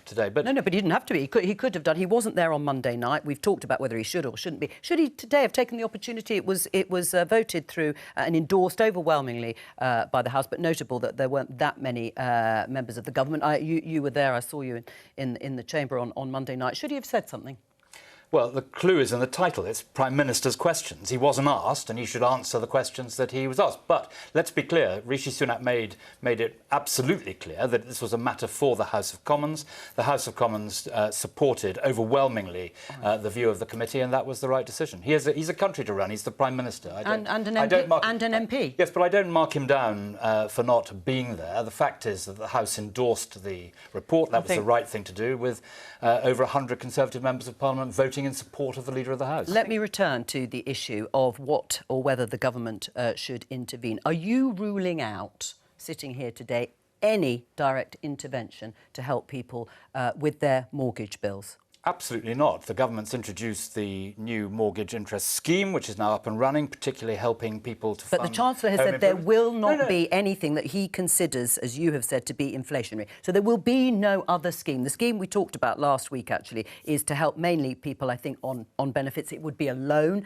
today, but... No, but he didn't have to be. He could have done. He wasn't there on Monday night. We've talked about whether he should or shouldn't be. Should he today have taken the opportunity? It was voted through and endorsed overwhelmingly by the House, but notable that there weren't that many members of the government. You were there. I saw you in the chamber on Monday night. Should he have said something? Well, the clue is in the title. It's Prime Minister's questions. He wasn't asked, and he should answer the questions that he was asked. But let's be clear, Rishi Sunak made it absolutely clear that this was a matter for the House of Commons. The House of Commons supported overwhelmingly the view of the committee, and that was the right decision. He's a country to run. He's the Prime Minister. And an MP. Yes, but I don't mark him down for not being there. The fact is that the House endorsed the report. That was the right thing to do, with over 100 Conservative members of Parliament voting in support of the Leader of the House. Let me return to the issue of what or whether the government should intervene. Are you ruling out, sitting here today, any direct intervention to help people with their mortgage bills? Absolutely not. The government's introduced the new mortgage interest scheme, which is now up and running, particularly helping people to fund... But the Chancellor has said there will not be anything that he considers, as you have said, to be inflationary. So there will be no other scheme. The scheme we talked about last week, actually, is to help mainly people, I think, on benefits. It would be a loan.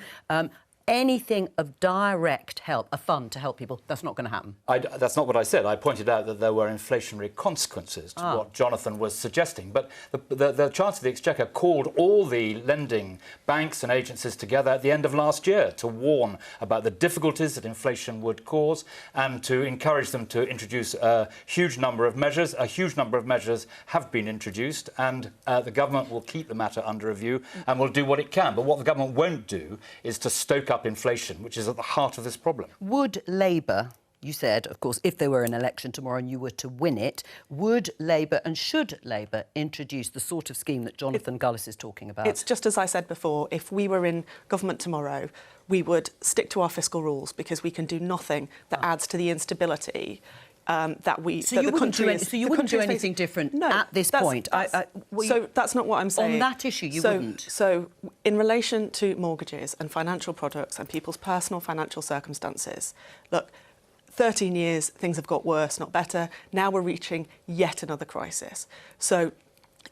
Anything of direct help, a fund to help people, that's not going to happen. That's not what I said. I pointed out that there were inflationary consequences to what Jonathan was suggesting. But the Chancellor of the Exchequer called all the lending banks and agencies together at the end of last year to warn about the difficulties that inflation would cause and to encourage them to introduce a huge number of measures. A huge number of measures have been introduced, and the government will keep the matter under review and will do what it can. But what the government won't do is to stoke up inflation, which is at the heart of this problem. Would Labour, you said, of course, if there were an election tomorrow and you were to win it, would Labour and should Labour introduce the sort of scheme that Jonathan Gullis is talking about? It's just as I said before, if we were in government tomorrow, we would stick to our fiscal rules because we can do nothing that adds to the instability that the country is. So you wouldn't do anything different at this point? So that's not what I'm saying. On that issue, you wouldn't? So in relation to mortgages and financial products and people's personal financial circumstances, look, 13 years, things have got worse, not better. Now we're reaching yet another crisis. So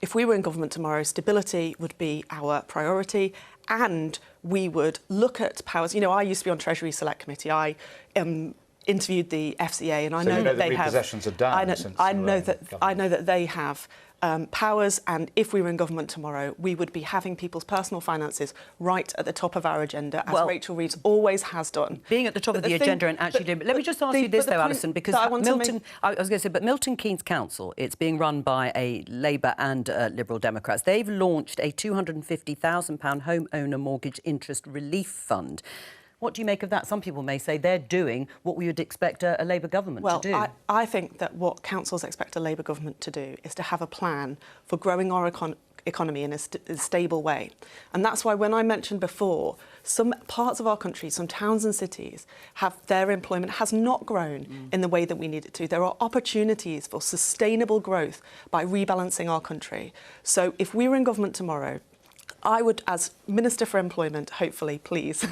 if we were in government tomorrow, stability would be our priority, and we would look at powers. You know, I used to be on Treasury Select Committee. I interviewed the FCA, and I know that they have. Repossessions are down. I know that they have powers, and if we were in government tomorrow, we would be having people's personal finances right at the top of our agenda, as Rachel Reeves always has done. Being at the top of the agenda and actually let me just ask you this, though, Alison, because Milton Keynes Council, it's being run by a Labour and Liberal Democrats. They've launched a £250,000 homeowner mortgage interest relief fund. What do you make of that? Some people may say they're doing what we would expect a Labour government to do. Well, I think that what councils expect a Labour government to do is to have a plan for growing our economy in a stable way. And that's why when I mentioned before, some parts of our country, some towns and cities, their employment has not grown in the way that we need it to. There are opportunities for sustainable growth by rebalancing our country. So if we were in government tomorrow, I would, as Minister for Employment, hopefully, please,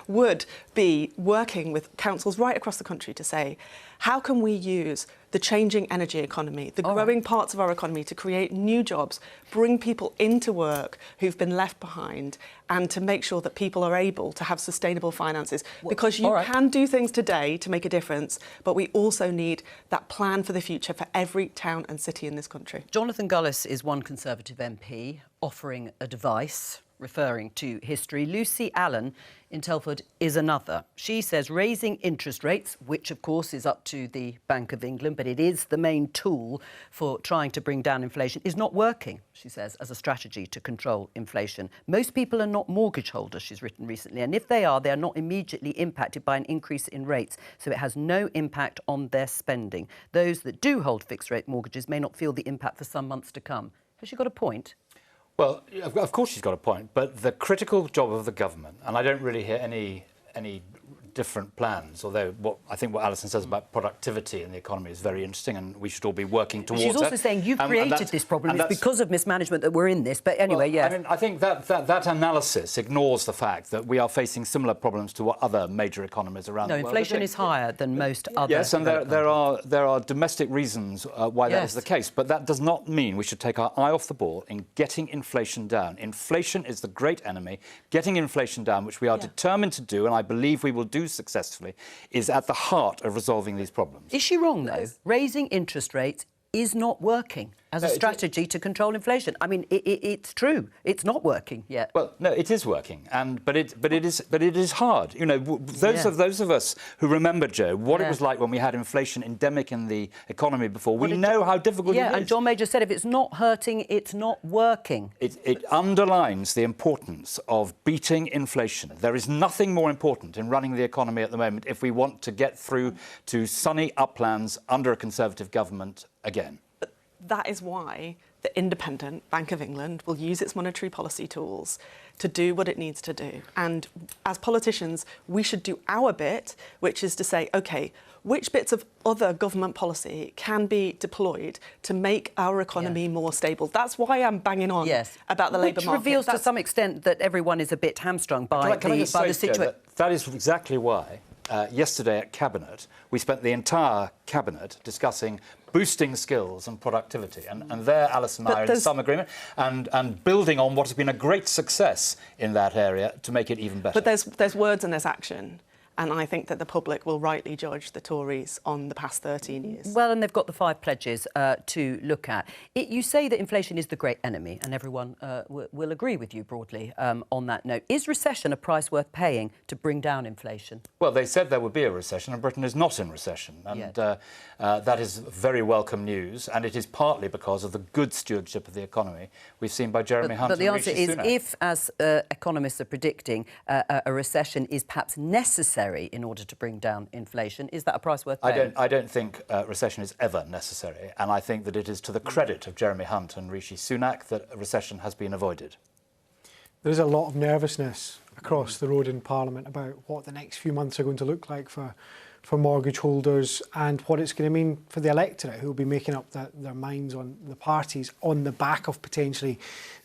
would be working with councils right across the country to say, how can we use the changing energy economy, the growing parts of our economy to create new jobs, bring people into work who've been left behind, and to make sure that people are able to have sustainable finances? Because you can do things today to make a difference, but we also need that plan for the future for every town and city in this country. Jonathan Gullis is one Conservative MP offering advice, referring to history. Lucy Allen in Telford is another. She says raising interest rates, which of course is up to the Bank of England, but it is the main tool for trying to bring down inflation, is not working, she says, as a strategy to control inflation. Most people are not mortgage holders, she's written recently, and if they are not immediately impacted by an increase in rates, so it has no impact on their spending. Those that do hold fixed-rate mortgages may not feel the impact for some months to come. Has she got a point? Well, of course she's got a point, but the critical job of the government, and I don't really hear any different plans, although I think what Alison says about productivity in the economy is very interesting, and we should all be working towards it. She's also saying you've created this problem. It's because of mismanagement that we're in this. But anyway, I mean, I think that analysis ignores the fact that we are facing similar problems to what other major economies around the world are doing. No, inflation is higher than most other. Yes, and there are domestic reasons why that is the case, but that does not mean we should take our eye off the ball in getting inflation down. Inflation is the great enemy. Getting inflation down, which we are determined to do, and I believe we will do successfully, is at the heart of resolving these problems. Is she wrong, though? Raising interest rates is not working as a strategy to control inflation. I mean, it's true. It's not working yet. Well, no, it is working, but it is hard. You know, those of us who remember, Joe, what it was like when we had inflation endemic in the economy before. We know how difficult it is. Yeah, and John Major said if it's not hurting, it's not working. It underlines the importance of beating inflation. There is nothing more important in running the economy at the moment if we want to get through to sunny uplands under a Conservative government again. That is why the independent Bank of England will use its monetary policy tools to do what it needs to do. And as politicians, we should do our bit, which is to say, OK, which bits of other government policy can be deployed to make our economy more stable? That's why I'm banging on about the labour market. Which reveals to some extent that everyone is a bit hamstrung by the situation. That is exactly why yesterday at Cabinet, we spent the entire Cabinet discussing boosting skills and productivity. And there, Alison and I are in some agreement, and building on what has been a great success in that area to make it even better. But there's words and there's action. And I think that the public will rightly judge the Tories on the past 13 years. Well, and they've got the 5 pledges to look at. You say that inflation is the great enemy, and everyone will agree with you broadly on that note. Is recession a price worth paying to bring down inflation? Well, they said there would be a recession, and Britain is not in recession. And that is very welcome news, and it is partly because of the good stewardship of the economy we've seen by Jeremy Hunt and Rishi Sunak. But the answer is, if, as economists are predicting, a recession is perhaps necessary in order to bring down inflation, is that a price worth paying? I don't think recession is ever necessary, and I think that it is to the credit of Jeremy Hunt and Rishi Sunak that a recession has been avoided. There's a lot of nervousness across the road in Parliament about what the next few months are going to look like for mortgage holders and what it's going to mean for the electorate, who will be making up their minds on the parties on the back of potentially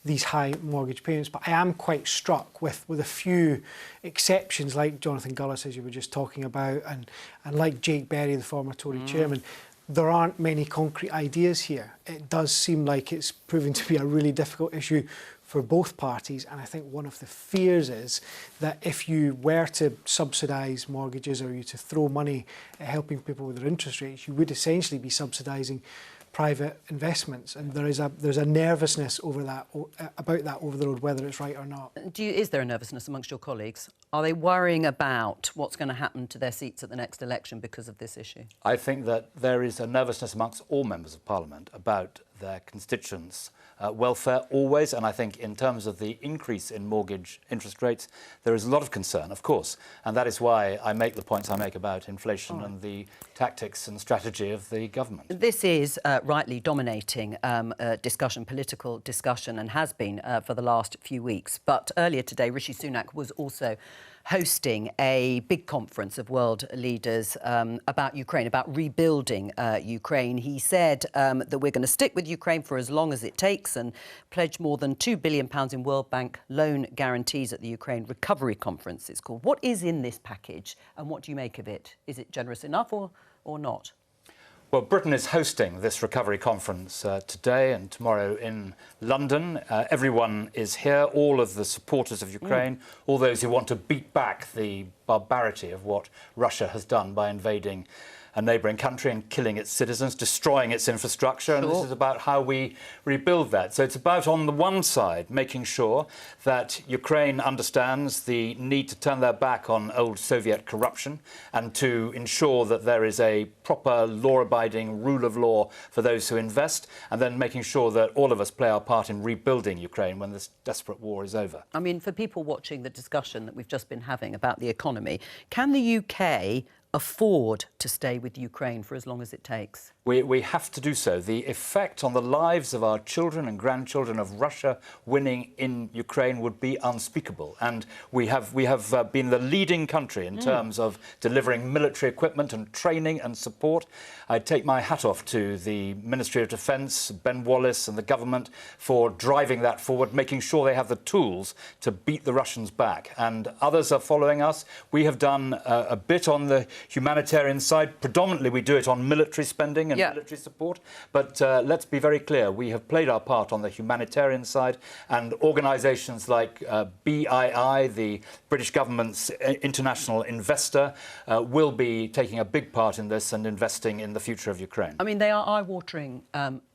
these high mortgage payments. But I am quite struck with a few exceptions, like Jonathan Gullis, as you were just talking about, and like Jake Berry, the former Tory chairman. There aren't many concrete ideas here. It does seem like it's proven to be a really difficult issue for both parties, and I think one of the fears is that if you were to subsidise mortgages or you to throw money at helping people with their interest rates, you would essentially be subsidising private investments, and there's a nervousness over that about that over the road, whether it's right or not. Is there a nervousness amongst your colleagues? Are they worrying about what's going to happen to their seats at the next election because of this issue? I think that there is a nervousness amongst all members of Parliament about their constituents' welfare always, and I think in terms of the increase in mortgage interest rates, there is a lot of concern, of course, and that is why I make the points I make about inflation and the tactics and strategy of the government. This is rightly dominating discussion, political discussion, and has been for the last few weeks. But earlier today, Rishi Sunak was also hosting a big conference of world leaders about Ukraine, about rebuilding Ukraine. He said that we're going to stick with Ukraine for as long as it takes and pledge more than £2 billion in World Bank loan guarantees at the Ukraine Recovery Conference, it's called. What is in this package and what do you make of it? Is it generous enough or not? Well, Britain is hosting this recovery conference today and tomorrow in London. Everyone is here, all of the supporters of Ukraine, all those who want to beat back the barbarity of what Russia has done by invading a neighbouring country and killing its citizens, destroying its infrastructure. And this is about how we rebuild that. So it's about, on the one side, making sure that Ukraine understands the need to turn their back on old Soviet corruption and to ensure that there is a proper law-abiding rule of law for those who invest, and then making sure that all of us play our part in rebuilding Ukraine when this desperate war is over. I mean, for people watching the discussion that we've just been having about the economy, can the UK afford to stay with Ukraine for as long as it takes? We have to do so. The effect on the lives of our children and grandchildren of Russia winning in Ukraine would be unspeakable. And we have been the leading country in terms of delivering military equipment and training and support. I take my hat off to the Ministry of Defence, Ben Wallace and the government for driving that forward, making sure they have the tools to beat the Russians back. And others are following us. We have done a bit on the humanitarian side. Predominantly we do it on military spending and military support. But let's be very clear, we have played our part on the humanitarian side, and organisations like BII, the British government's international investor, will be taking a big part in this and investing in the future of Ukraine. I mean, they are eye-watering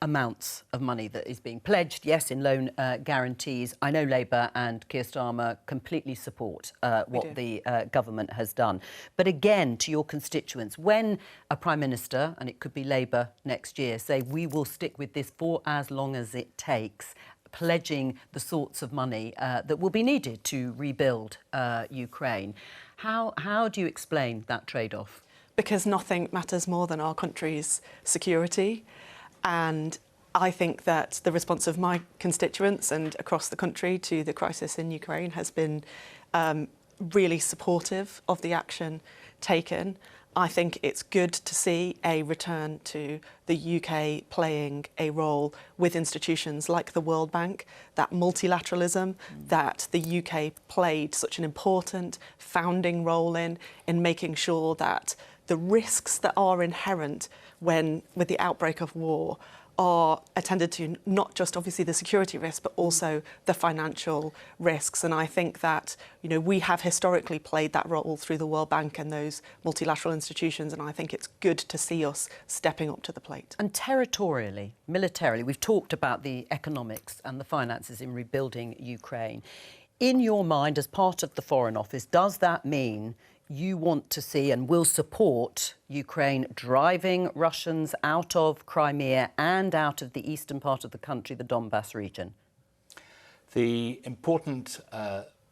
amounts of money that is being pledged, yes, in loan guarantees. I know Labour and Keir Starmer completely support what the government has done. But again, to your constituents, when a Prime Minister, and it could be Labour next year, say we will stick with this for as long as it takes, pledging the sorts of money that will be needed to rebuild Ukraine, how do you explain that trade-off? Because nothing matters more than our country's security. And I think that the response of my constituents and across the country to the crisis in Ukraine has been really supportive of the action taken. I think it's good to see a return to the UK playing a role with institutions like the World Bank, that multilateralism that the UK played such an important founding role in making sure that the risks that are inherent with the outbreak of war are attended to, not just obviously the security risks, but also the financial risks. And I think that, we have historically played that role through the World Bank and those multilateral institutions. And I think it's good to see us stepping up to the plate. And territorially, militarily, we've talked about the economics and the finances in rebuilding Ukraine. In your mind, as part of the Foreign Office, does that mean you want to see and will support Ukraine driving Russians out of Crimea and out of the eastern part of the country, the Donbass region? The important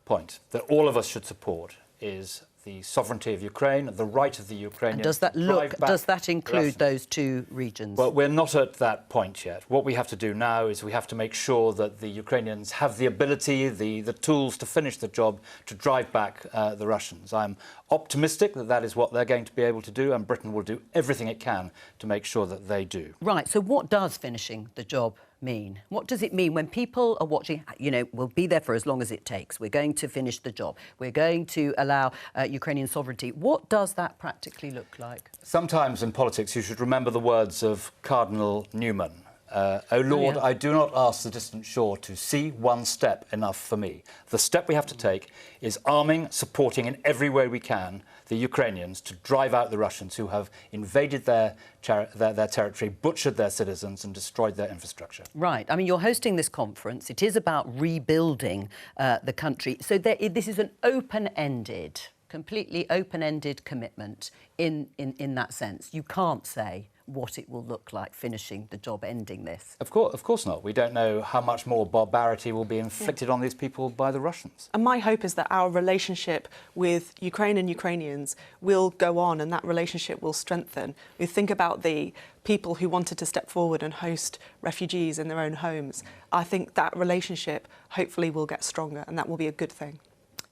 point that all of us should support is the sovereignty of Ukraine, the right of the Ukrainians. And does that include those two regions? Well, we're not at that point yet. What we have to do now is we have to make sure that the Ukrainians have the ability, the tools to finish the job, to drive back the Russians. I'm optimistic that that is what they're going to be able to do, and Britain will do everything it can to make sure that they do. Right, so what does finishing the job mean? What does it mean when people are watching, we'll be there for as long as it takes, we're going to finish the job, we're going to allow Ukrainian sovereignty? What does that practically look like? Sometimes in politics you should remember the words of Cardinal Newman. O Lord, I do not ask the distant shore to see one step enough for me. The step we have to take is arming, supporting in every way we can the Ukrainians to drive out the Russians who have invaded their territory, butchered their citizens and destroyed their infrastructure. Right. I mean, you're hosting this conference. It is about rebuilding the country. So this is an open-ended, completely open-ended commitment in that sense. You can't say what it will look like finishing the job, ending this. Of course not. We don't know how much more barbarity will be inflicted on these people by the Russians. And my hope is that our relationship with Ukraine and Ukrainians will go on and that relationship will strengthen. We think about the people who wanted to step forward and host refugees in their own homes. I think that relationship hopefully will get stronger and that will be a good thing.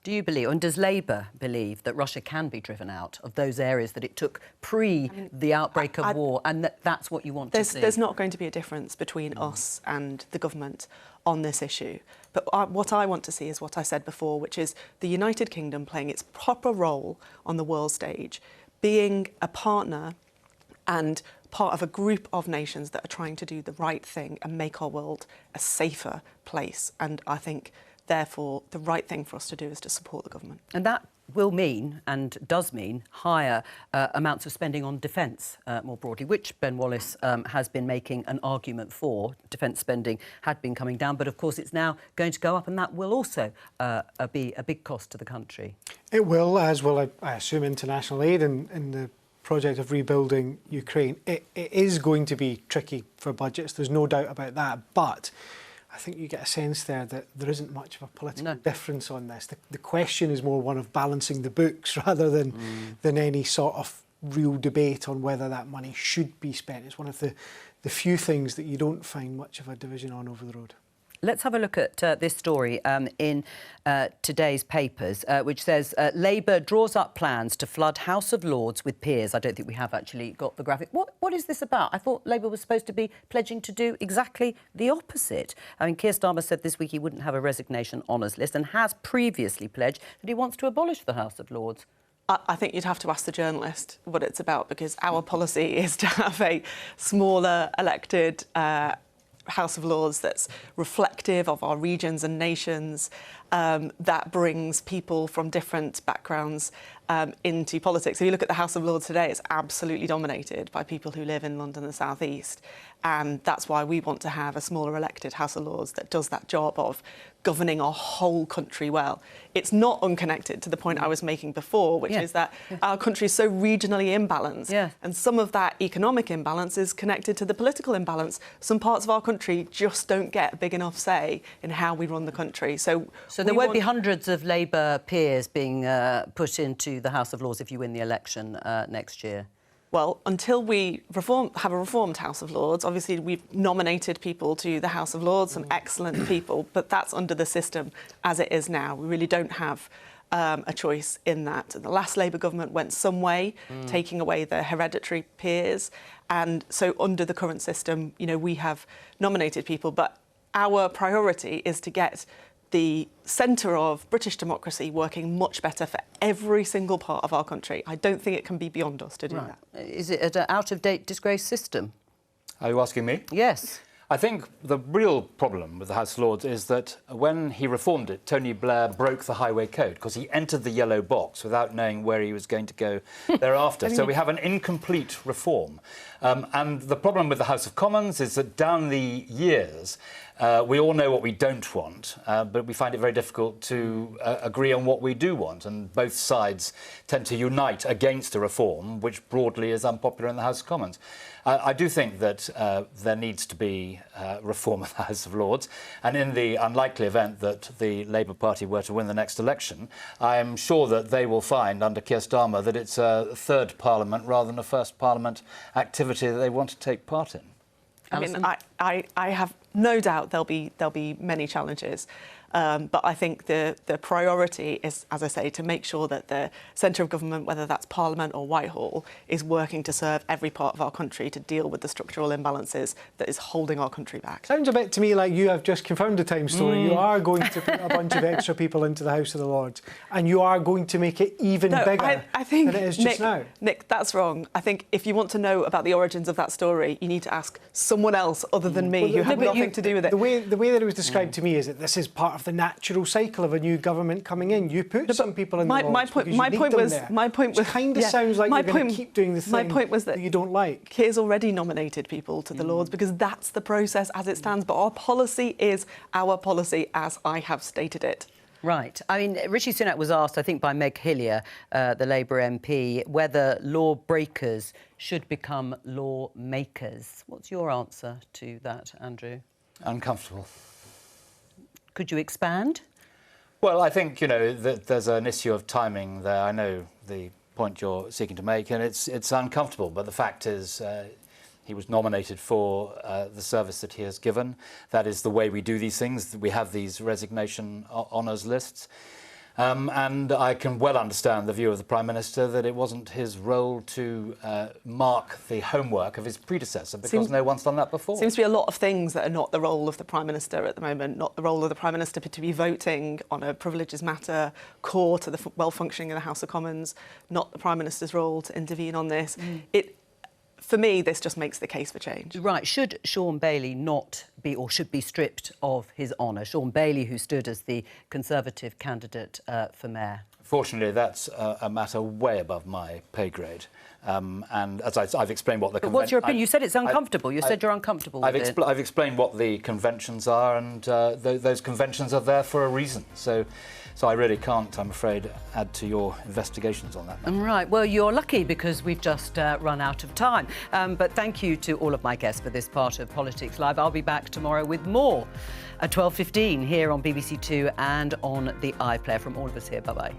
Do you believe, and does Labour believe, that Russia can be driven out of those areas that it took the outbreak of war, and that's what you want to see? There's not going to be a difference between us and the government on this issue. But what I want to see is what I said before, which is the United Kingdom playing its proper role on the world stage, being a partner and part of a group of nations that are trying to do the right thing and make our world a safer place. And I think, therefore, the right thing for us to do is to support the government. And that will mean, and does mean, higher amounts of spending on defence more broadly, which Ben Wallace has been making an argument for. Defence spending had been coming down, but of course it's now going to go up, and that will also be a big cost to the country. It will, as will, I assume, international aid in the project of rebuilding Ukraine. It is going to be tricky for budgets, there's no doubt about that, but I think you get a sense there that there isn't much of a political difference on this. The question is more one of balancing the books rather than any sort of real debate on whether that money should be spent. It's one of the few things that you don't find much of a division on over the road. Let's have a look at this story in today's papers, which says Labour draws up plans to flood House of Lords with peers. I don't think we have actually got the graphic. What is this about? I thought Labour was supposed to be pledging to do exactly the opposite. I mean, Keir Starmer said this week he wouldn't have a resignation honours list and has previously pledged that he wants to abolish the House of Lords. I think you'd have to ask the journalist what it's about, because our policy is to have a smaller elected House of Lords that's reflective of our regions and nations, that brings people from different backgrounds into politics. If you look at the House of Lords today, it's absolutely dominated by people who live in London and the South East. And that's why we want to have a smaller elected House of Lords that does that job of governing our whole country well. It's not unconnected to the point I was making before, which is that our country is so regionally imbalanced. And some of that economic imbalance is connected to the political imbalance. Some parts of our country just don't get a big enough say in how we run the country. So there won't be hundreds of Labour peers being put into the House of Lords if you win the election next year? Well, until we have a reformed House of Lords, obviously we've nominated people to the House of Lords, some excellent people, but that's under the system as it is now. We really don't have a choice in that. The last Labour government went some way, taking away the hereditary peers, and so under the current system, you know, we have nominated people, but our priority is to get the centre of British democracy working much better for every single part of our country. I don't think it can be beyond us to do that. Is it an out-of-date, disgraced system? Are you asking me? Yes. I think the real problem with the House of Lords is that when he reformed it, Tony Blair broke the highway code because he entered the yellow box without knowing where he was going to go thereafter. So we have an incomplete reform. And the problem with the House of Commons is that down the years, we all know what we don't want, but we find it very difficult to agree on what we do want. And both sides tend to unite against a reform, which broadly is unpopular in the House of Commons. I do think that there needs to be reform of the House of Lords. And in the unlikely event that the Labour Party were to win the next election, I am sure that they will find under Keir Starmer that it's a third Parliament rather than a first Parliament activity that they want to take part in. I mean, I have no doubt there'll be many challenges, but I think the priority is, as I say, to make sure that the centre of government, whether that's Parliament or Whitehall, is working to serve every part of our country to deal with the structural imbalances that is holding our country back. Sounds a bit to me like you have just confirmed the Times story. You are going to put a bunch of extra people into the House of the Lords, and you are going to make it even bigger I think, than it is just now. Nick, that's wrong. I think if you want to know about the origins of that story, you need to ask someone else other than me who had nothing to do with it. The way that it was described to me is that this is part of the natural cycle of a new government coming in. You put some people in the Lords my point was kind of sounds like you're going to keep doing the thing my point was that you don't like. Keir's already nominated people to the Lords because that's the process as it stands. But our policy is our policy as I have stated it. Right. I mean, Rishi Sunak was asked, I think, by Meg Hillier, the Labour MP, whether lawbreakers should become lawmakers. What's your answer to that, Andrew? Uncomfortable. Could you expand? Well, I think, you know, that there's an issue of timing there. I know the point you're seeking to make, and it's uncomfortable. But the fact is, he was nominated for the service that he has given. That is the way we do these things. We have these resignation honours lists. And I can well understand the view of the Prime Minister that it wasn't his role to mark the homework of his predecessor, because no one's done that before. Seems to be a lot of things that are not the role of the Prime Minister at the moment, not the role of the Prime Minister to be voting on a privileges matter core to the well-functioning of the House of Commons, not the Prime Minister's role to intervene on this. For me, this just makes the case for change. Right. Should Sean Bailey not be, or should be stripped of his honour? Sean Bailey, who stood as the Conservative candidate for mayor. Fortunately, that's a matter way above my pay grade. And as I've explained what the... But what's your opinion? You said it's uncomfortable. You said you're uncomfortable with it. I've explained what the conventions are, and those conventions are there for a reason. So I really can't, I'm afraid, add to your investigations on that matter. Right. Well, you're lucky because we've just run out of time. But thank you to all of my guests for this part of Politics Live. I'll be back tomorrow with more at 12:15 here on BBC Two and on the iPlayer. From all of us here, bye-bye.